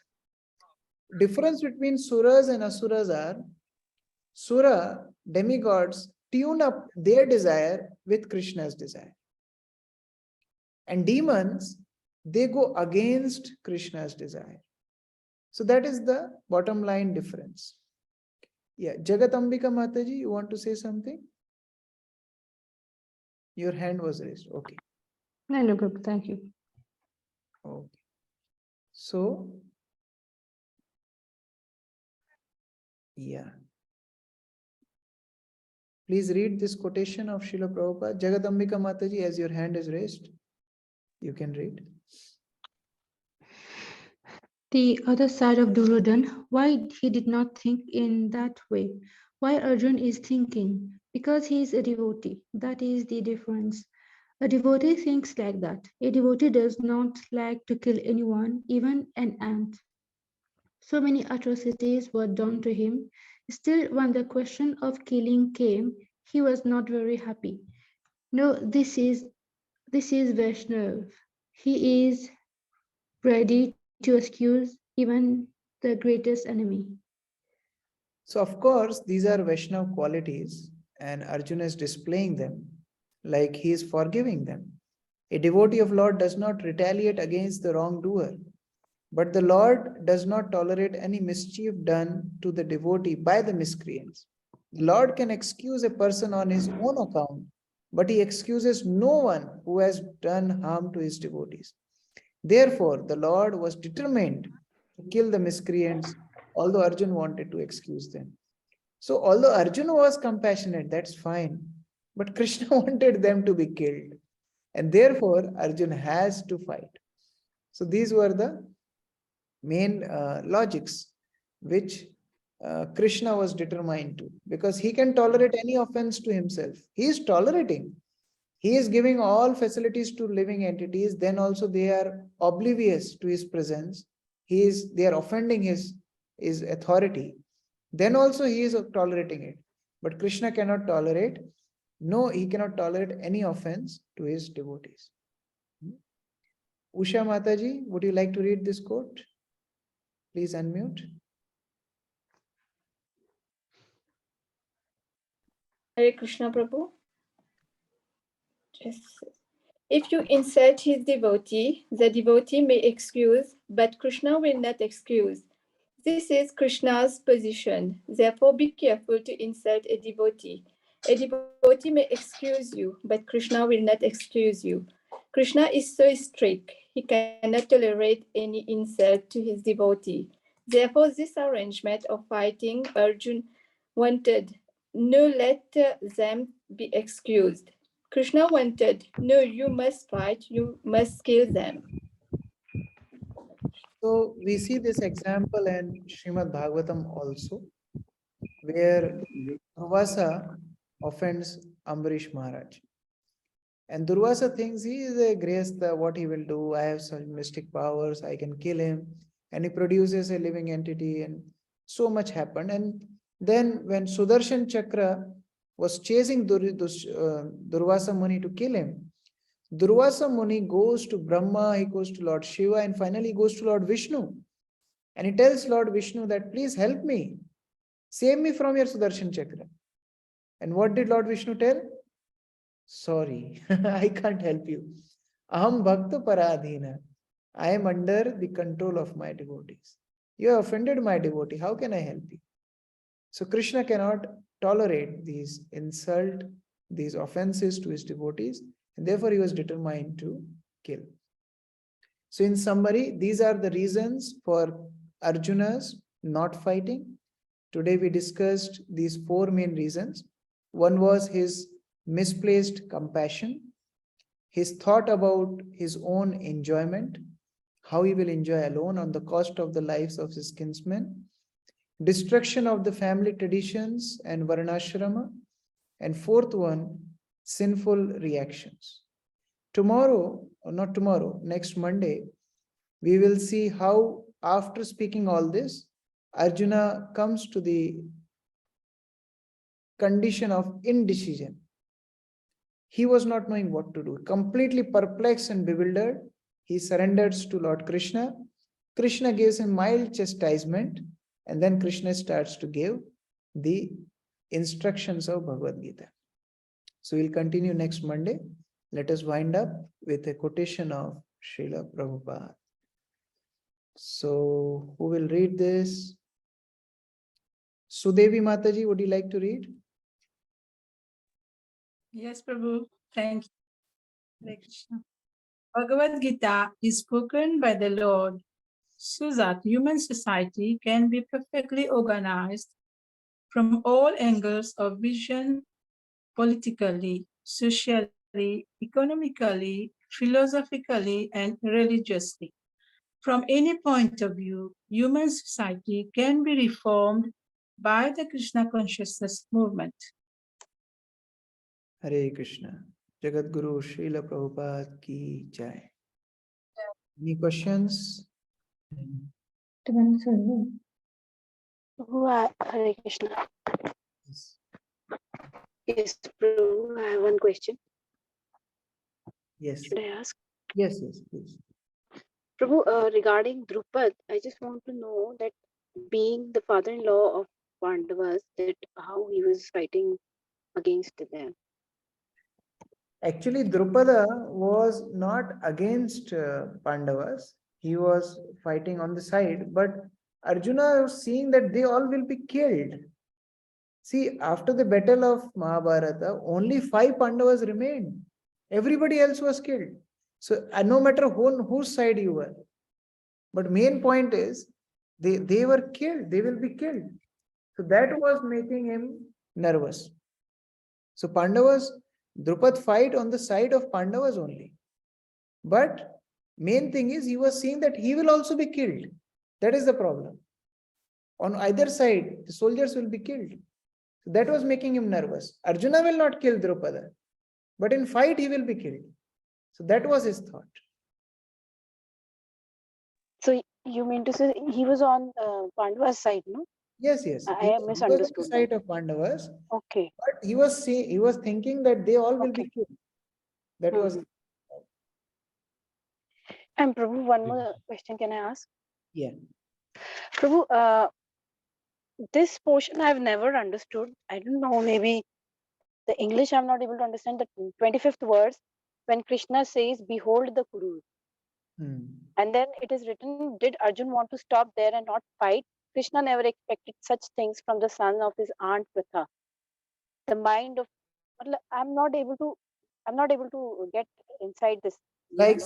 Difference between Suras and Asuras are, Sura, demigods, tune up their desire with Krishna's desire. And demons, they go against Krishna's desire. So that is the bottom line difference. Yeah, Jagatambika Mataji, you want to say something? Your hand was raised. Okay. No, Prabhu, thank you. Okay. So, yeah. Please read this quotation of Srila Prabhupada. Jagatambika Mataji, as your hand is raised, you can read. The other side of Duryodhan, why he did not think in that way? Why Arjun is thinking? Because he is a devotee. That is the difference. A devotee thinks like that. A devotee does not like to kill anyone, even an ant. So many atrocities were done to him. Still, when the question of killing came, he was not very happy. No, this is Vaishnav. He is ready to excuse even the greatest enemy. So of course, these are Vaishnava qualities and Arjuna is displaying them like he is forgiving them. A devotee of Lord does not retaliate against the wrongdoer, but the Lord does not tolerate any mischief done to the devotee by the miscreants. The Lord can excuse a person on his own account, but he excuses no one who has done harm to his devotees. Therefore, the Lord was determined to kill the miscreants although Arjun wanted to excuse them. So although Arjuna was compassionate, that's fine, but Krishna wanted them to be killed. And therefore, Arjun has to fight. So these were the main logics which Krishna was determined to, because he can tolerate any offense to himself. He is tolerating. He is giving all facilities to living entities, then also they are oblivious to his presence. They are offending his authority. Then also he is tolerating it. But Krishna cannot tolerate. No, he cannot tolerate any offense to his devotees. Usha Mataji, would you like to read this quote? Please unmute. Hare Krishna Prabhu. Yes. If you insult his devotee, the devotee may excuse, but Krishna will not excuse. This is Krishna's position. Therefore, be careful to insult a devotee. A devotee may excuse you, but Krishna will not excuse you. Krishna is so strict, he cannot tolerate any insult to his devotee. Therefore, this arrangement of fighting Arjun wanted, no, let them be excused. Krishna wanted, no, you must fight, you must kill them. So we see this example in Srimad Bhagavatam also, where Durvasa offends Ambarish Maharaj. And Durvasa thinks he is a grihastha, what he will do, I have some mystic powers, I can kill him. And he produces a living entity, and so much happened. And then when Sudarshan Chakra was chasing Durvasa Muni to kill him, Durvasa Muni goes to Brahma, he goes to Lord Shiva, and finally he goes to Lord Vishnu. And he tells Lord Vishnu that, please help me, save me from your Sudarshan Chakra. And what did Lord Vishnu tell? Sorry, I can't help you. Aham bhakta paradhina. I am under the control of my devotees. You have offended my devotee. How can I help you? So Krishna cannot tolerate these insult, these offenses to his devotees, and therefore he was determined to kill. So in summary, these are the reasons for Arjuna's not fighting. Today we discussed these four main reasons. One was his misplaced compassion, his thought about his own enjoyment, how he will enjoy alone on the cost of the lives of his kinsmen, destruction of the family traditions and varnashrama, and fourth one, sinful reactions. Tomorrow, or not tomorrow, next Monday, we will see how, after speaking all this, Arjuna comes to the condition of indecision. He was not knowing what to do. Completely perplexed and bewildered, he surrenders to Lord Krishna. Krishna gives him mild chastisement, and then Krishna starts to give the instructions of Bhagavad Gita. So we'll continue next Monday. Let us wind up with a quotation of Srila Prabhupada. So who will read this? Sudevi Mataji, would you like to read? Yes, Prabhu. Thank you. Hare Krishna. Bhagavad Gita is spoken by the Lord so that human society can be perfectly organized from all angles of vision, politically, socially, economically, philosophically, and religiously. From any point of view, human society can be reformed by the Krishna consciousness movement. Hare Krishna. Jagat Guru Srila Prabhupada ki jai. Any questions? Hare Krishna. Yes. Yes, Prabhu, I have one question. Yes. Should I ask? Yes, please. Prabhu, regarding Drupad, I just want to know that being the father-in-law of Pandavas, that how he was fighting against them. Actually, Drupada was not against Pandavas. He was fighting on the side, but Arjuna was seeing that they all will be killed. See, after the battle of Mahabharata, only 5 Pandavas remained. Everybody else was killed. So no matter whose side you were. But main point is, They were killed. They will be killed. So that was making him nervous. So Pandavas, Drupad fight on the side of Pandavas only. But main thing is he was seeing that he will also be killed. That is the problem. On either side, the soldiers will be killed. So that was making him nervous. Arjuna will not kill Drupada, but in fight he will be killed. So that was his thought. So you mean to say he was on Pandava's side, no? Yes, yes. I He was on the misunderstood that. side of Pandavas, Okay. but he was thinking that they all will be killed. That was. And Prabhu, one more question can I ask? Yeah. Prabhu, this portion I've never understood. I don't know, maybe the English I'm not able to understand. The 25th verse, when Krishna says, "Behold the Kurus," and then it is written, "Did Arjun want to stop there and not fight? Krishna never expected such things from the son of his aunt Pratha." The mind of, I'm not able to get inside this. Like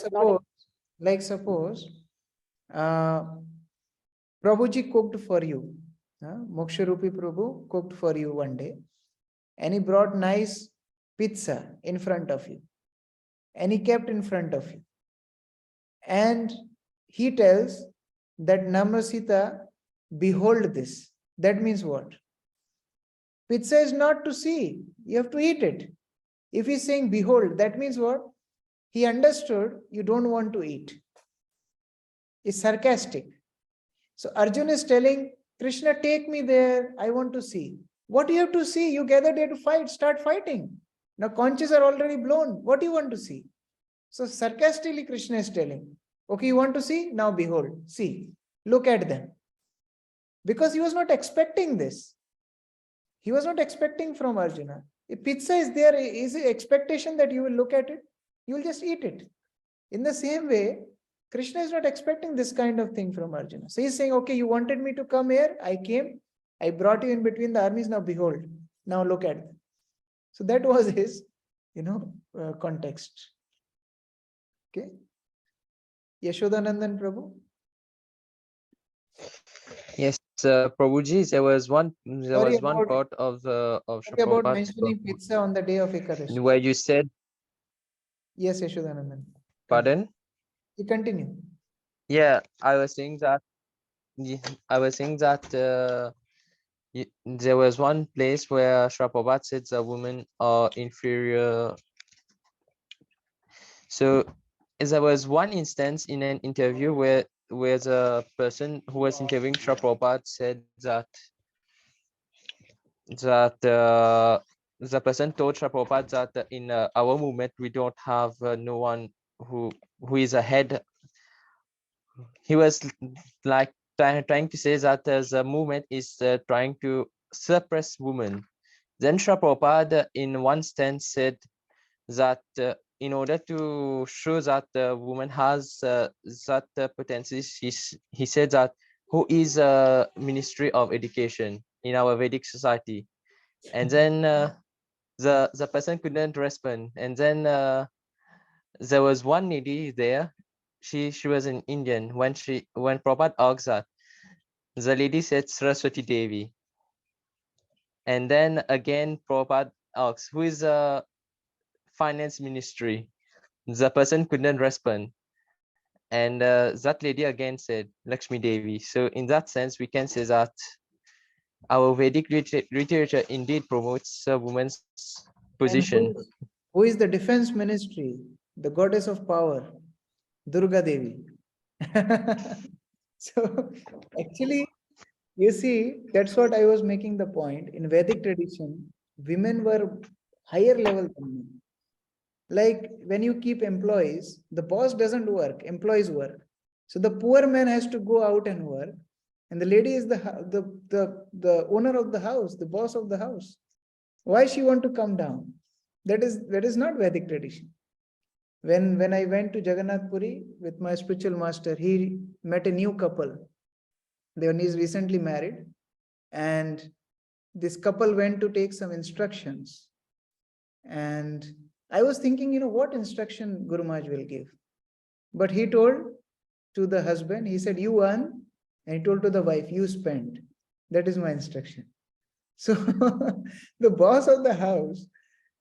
suppose, Prabhuji cooked for you. Moksharupi Prabhu cooked for you one day, and he brought nice pizza in front of you, and he kept in front of you. And he tells that Namasita, behold this. That means what? Pizza is not to see, you have to eat it. If he's saying behold, that means what? He understood you don't want to eat. It's sarcastic. So Arjun is telling Krishna, take me there, I want to see. What do you have to see? You gathered there to fight, start fighting. Now conches are already blown. What do you want to see? So sarcastically Krishna is telling, okay, you want to see? Now behold, see, look at them. Because he was not expecting this. He was not expecting from Arjuna. If pizza is there, is the expectation that you will look at it? You will just eat it. In the same way, Krishna is not expecting this kind of thing from Arjuna. So he's saying, okay, you wanted me to come here. I came. I brought you in between the armies. Now behold. Now look at them. So that was his, context. Okay. Yashodanandan Prabhu. Yes, Prabhuji, there was one about- part of Sorry about Prabhupada's mentioning pizza on the day of Ekadashi. where you said, Yes, Yashodanandan. pardon? You continue. Yeah, I was saying that. There was one place where Shri Prabhupada said the women are inferior. So there was one instance in an interview where the person who was interviewing Shri Prabhupada said that the person told Shri Prabhupada that in our movement we don't have no one who is ahead. He was like trying to say that the movement is trying to suppress women. Then Shri Prabhupada in one stance said that in order to show that the woman has that potential, he said that who is a Ministry of Education in our Vedic society, and then the person couldn't respond, and then there was one lady there. She was an Indian. When Prabhupada asked that, the lady said Saraswati Devi, and then again Prabhupada asked who is a finance ministry. The person couldn't respond, and that lady again said Lakshmi Devi. So in that sense, we can say that our Vedic literature indeed promotes a woman's position. Who is the defense ministry? The goddess of power, Durga Devi. So actually, you see, that's what I was making the point. In Vedic tradition, women were higher level than men. Like when you keep employees, the boss doesn't work, employees work. So the poor man has to go out and work, and the lady is the owner of the house, the boss of the house. Why she want to come down? That is not Vedic tradition. When I went to Jagannath Puri with my spiritual master, he met a new couple. They were recently married, and this couple went to take some instructions. And I was thinking, what instruction Guru Maharaj will give. But he told to the husband, he said, you earn And he told to the wife, you spend. That is my instruction. So the boss of the house,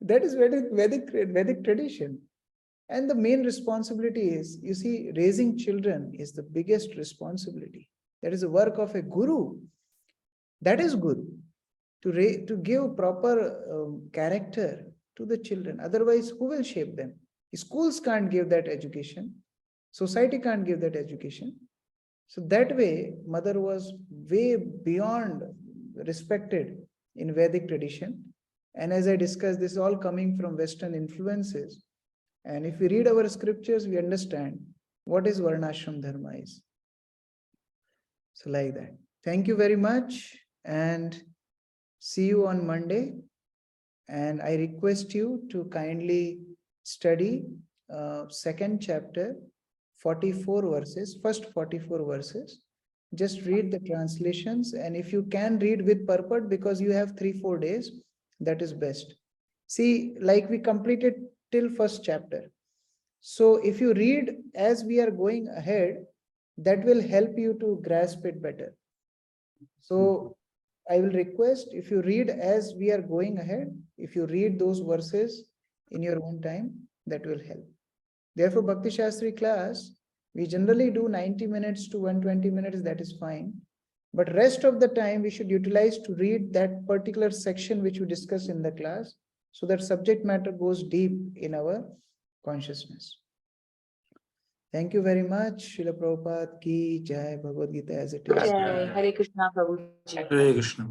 that is Vedic tradition. And the main responsibility is, you see, raising children is the biggest responsibility. That is the work of a guru. That is guru, to give proper character to the children. Otherwise, who will shape them? Schools can't give that education. Society can't give that education. So that way, mother was way beyond respected in Vedic tradition. And as I discussed, this is all coming from Western influences. And if we read our scriptures, we understand what is Varnashram Dharma is. So like that. Thank you very much and see you on Monday. And I request you to kindly study second chapter, 44 verses, first 44 verses. Just read the translations, and if you can read with purport, because you have 3-4 days, that is best. See, like we completed till first chapter. So if you read as we are going ahead, that will help you to grasp it better. So I will request, if you read as we are going ahead, if you read those verses in your own time, that will help. Therefore, Bhakti Sastri class, we generally do 90 minutes to 120 minutes, that is fine. But rest of the time we should utilize to read that particular section which we discussed in the class, so that subject matter goes deep in our consciousness. Thank you very much. Srila Prabhupada ki Jai, Bhagavad Gita as it is. Jai Hare Krishna Prabhuji. Hare Krishna.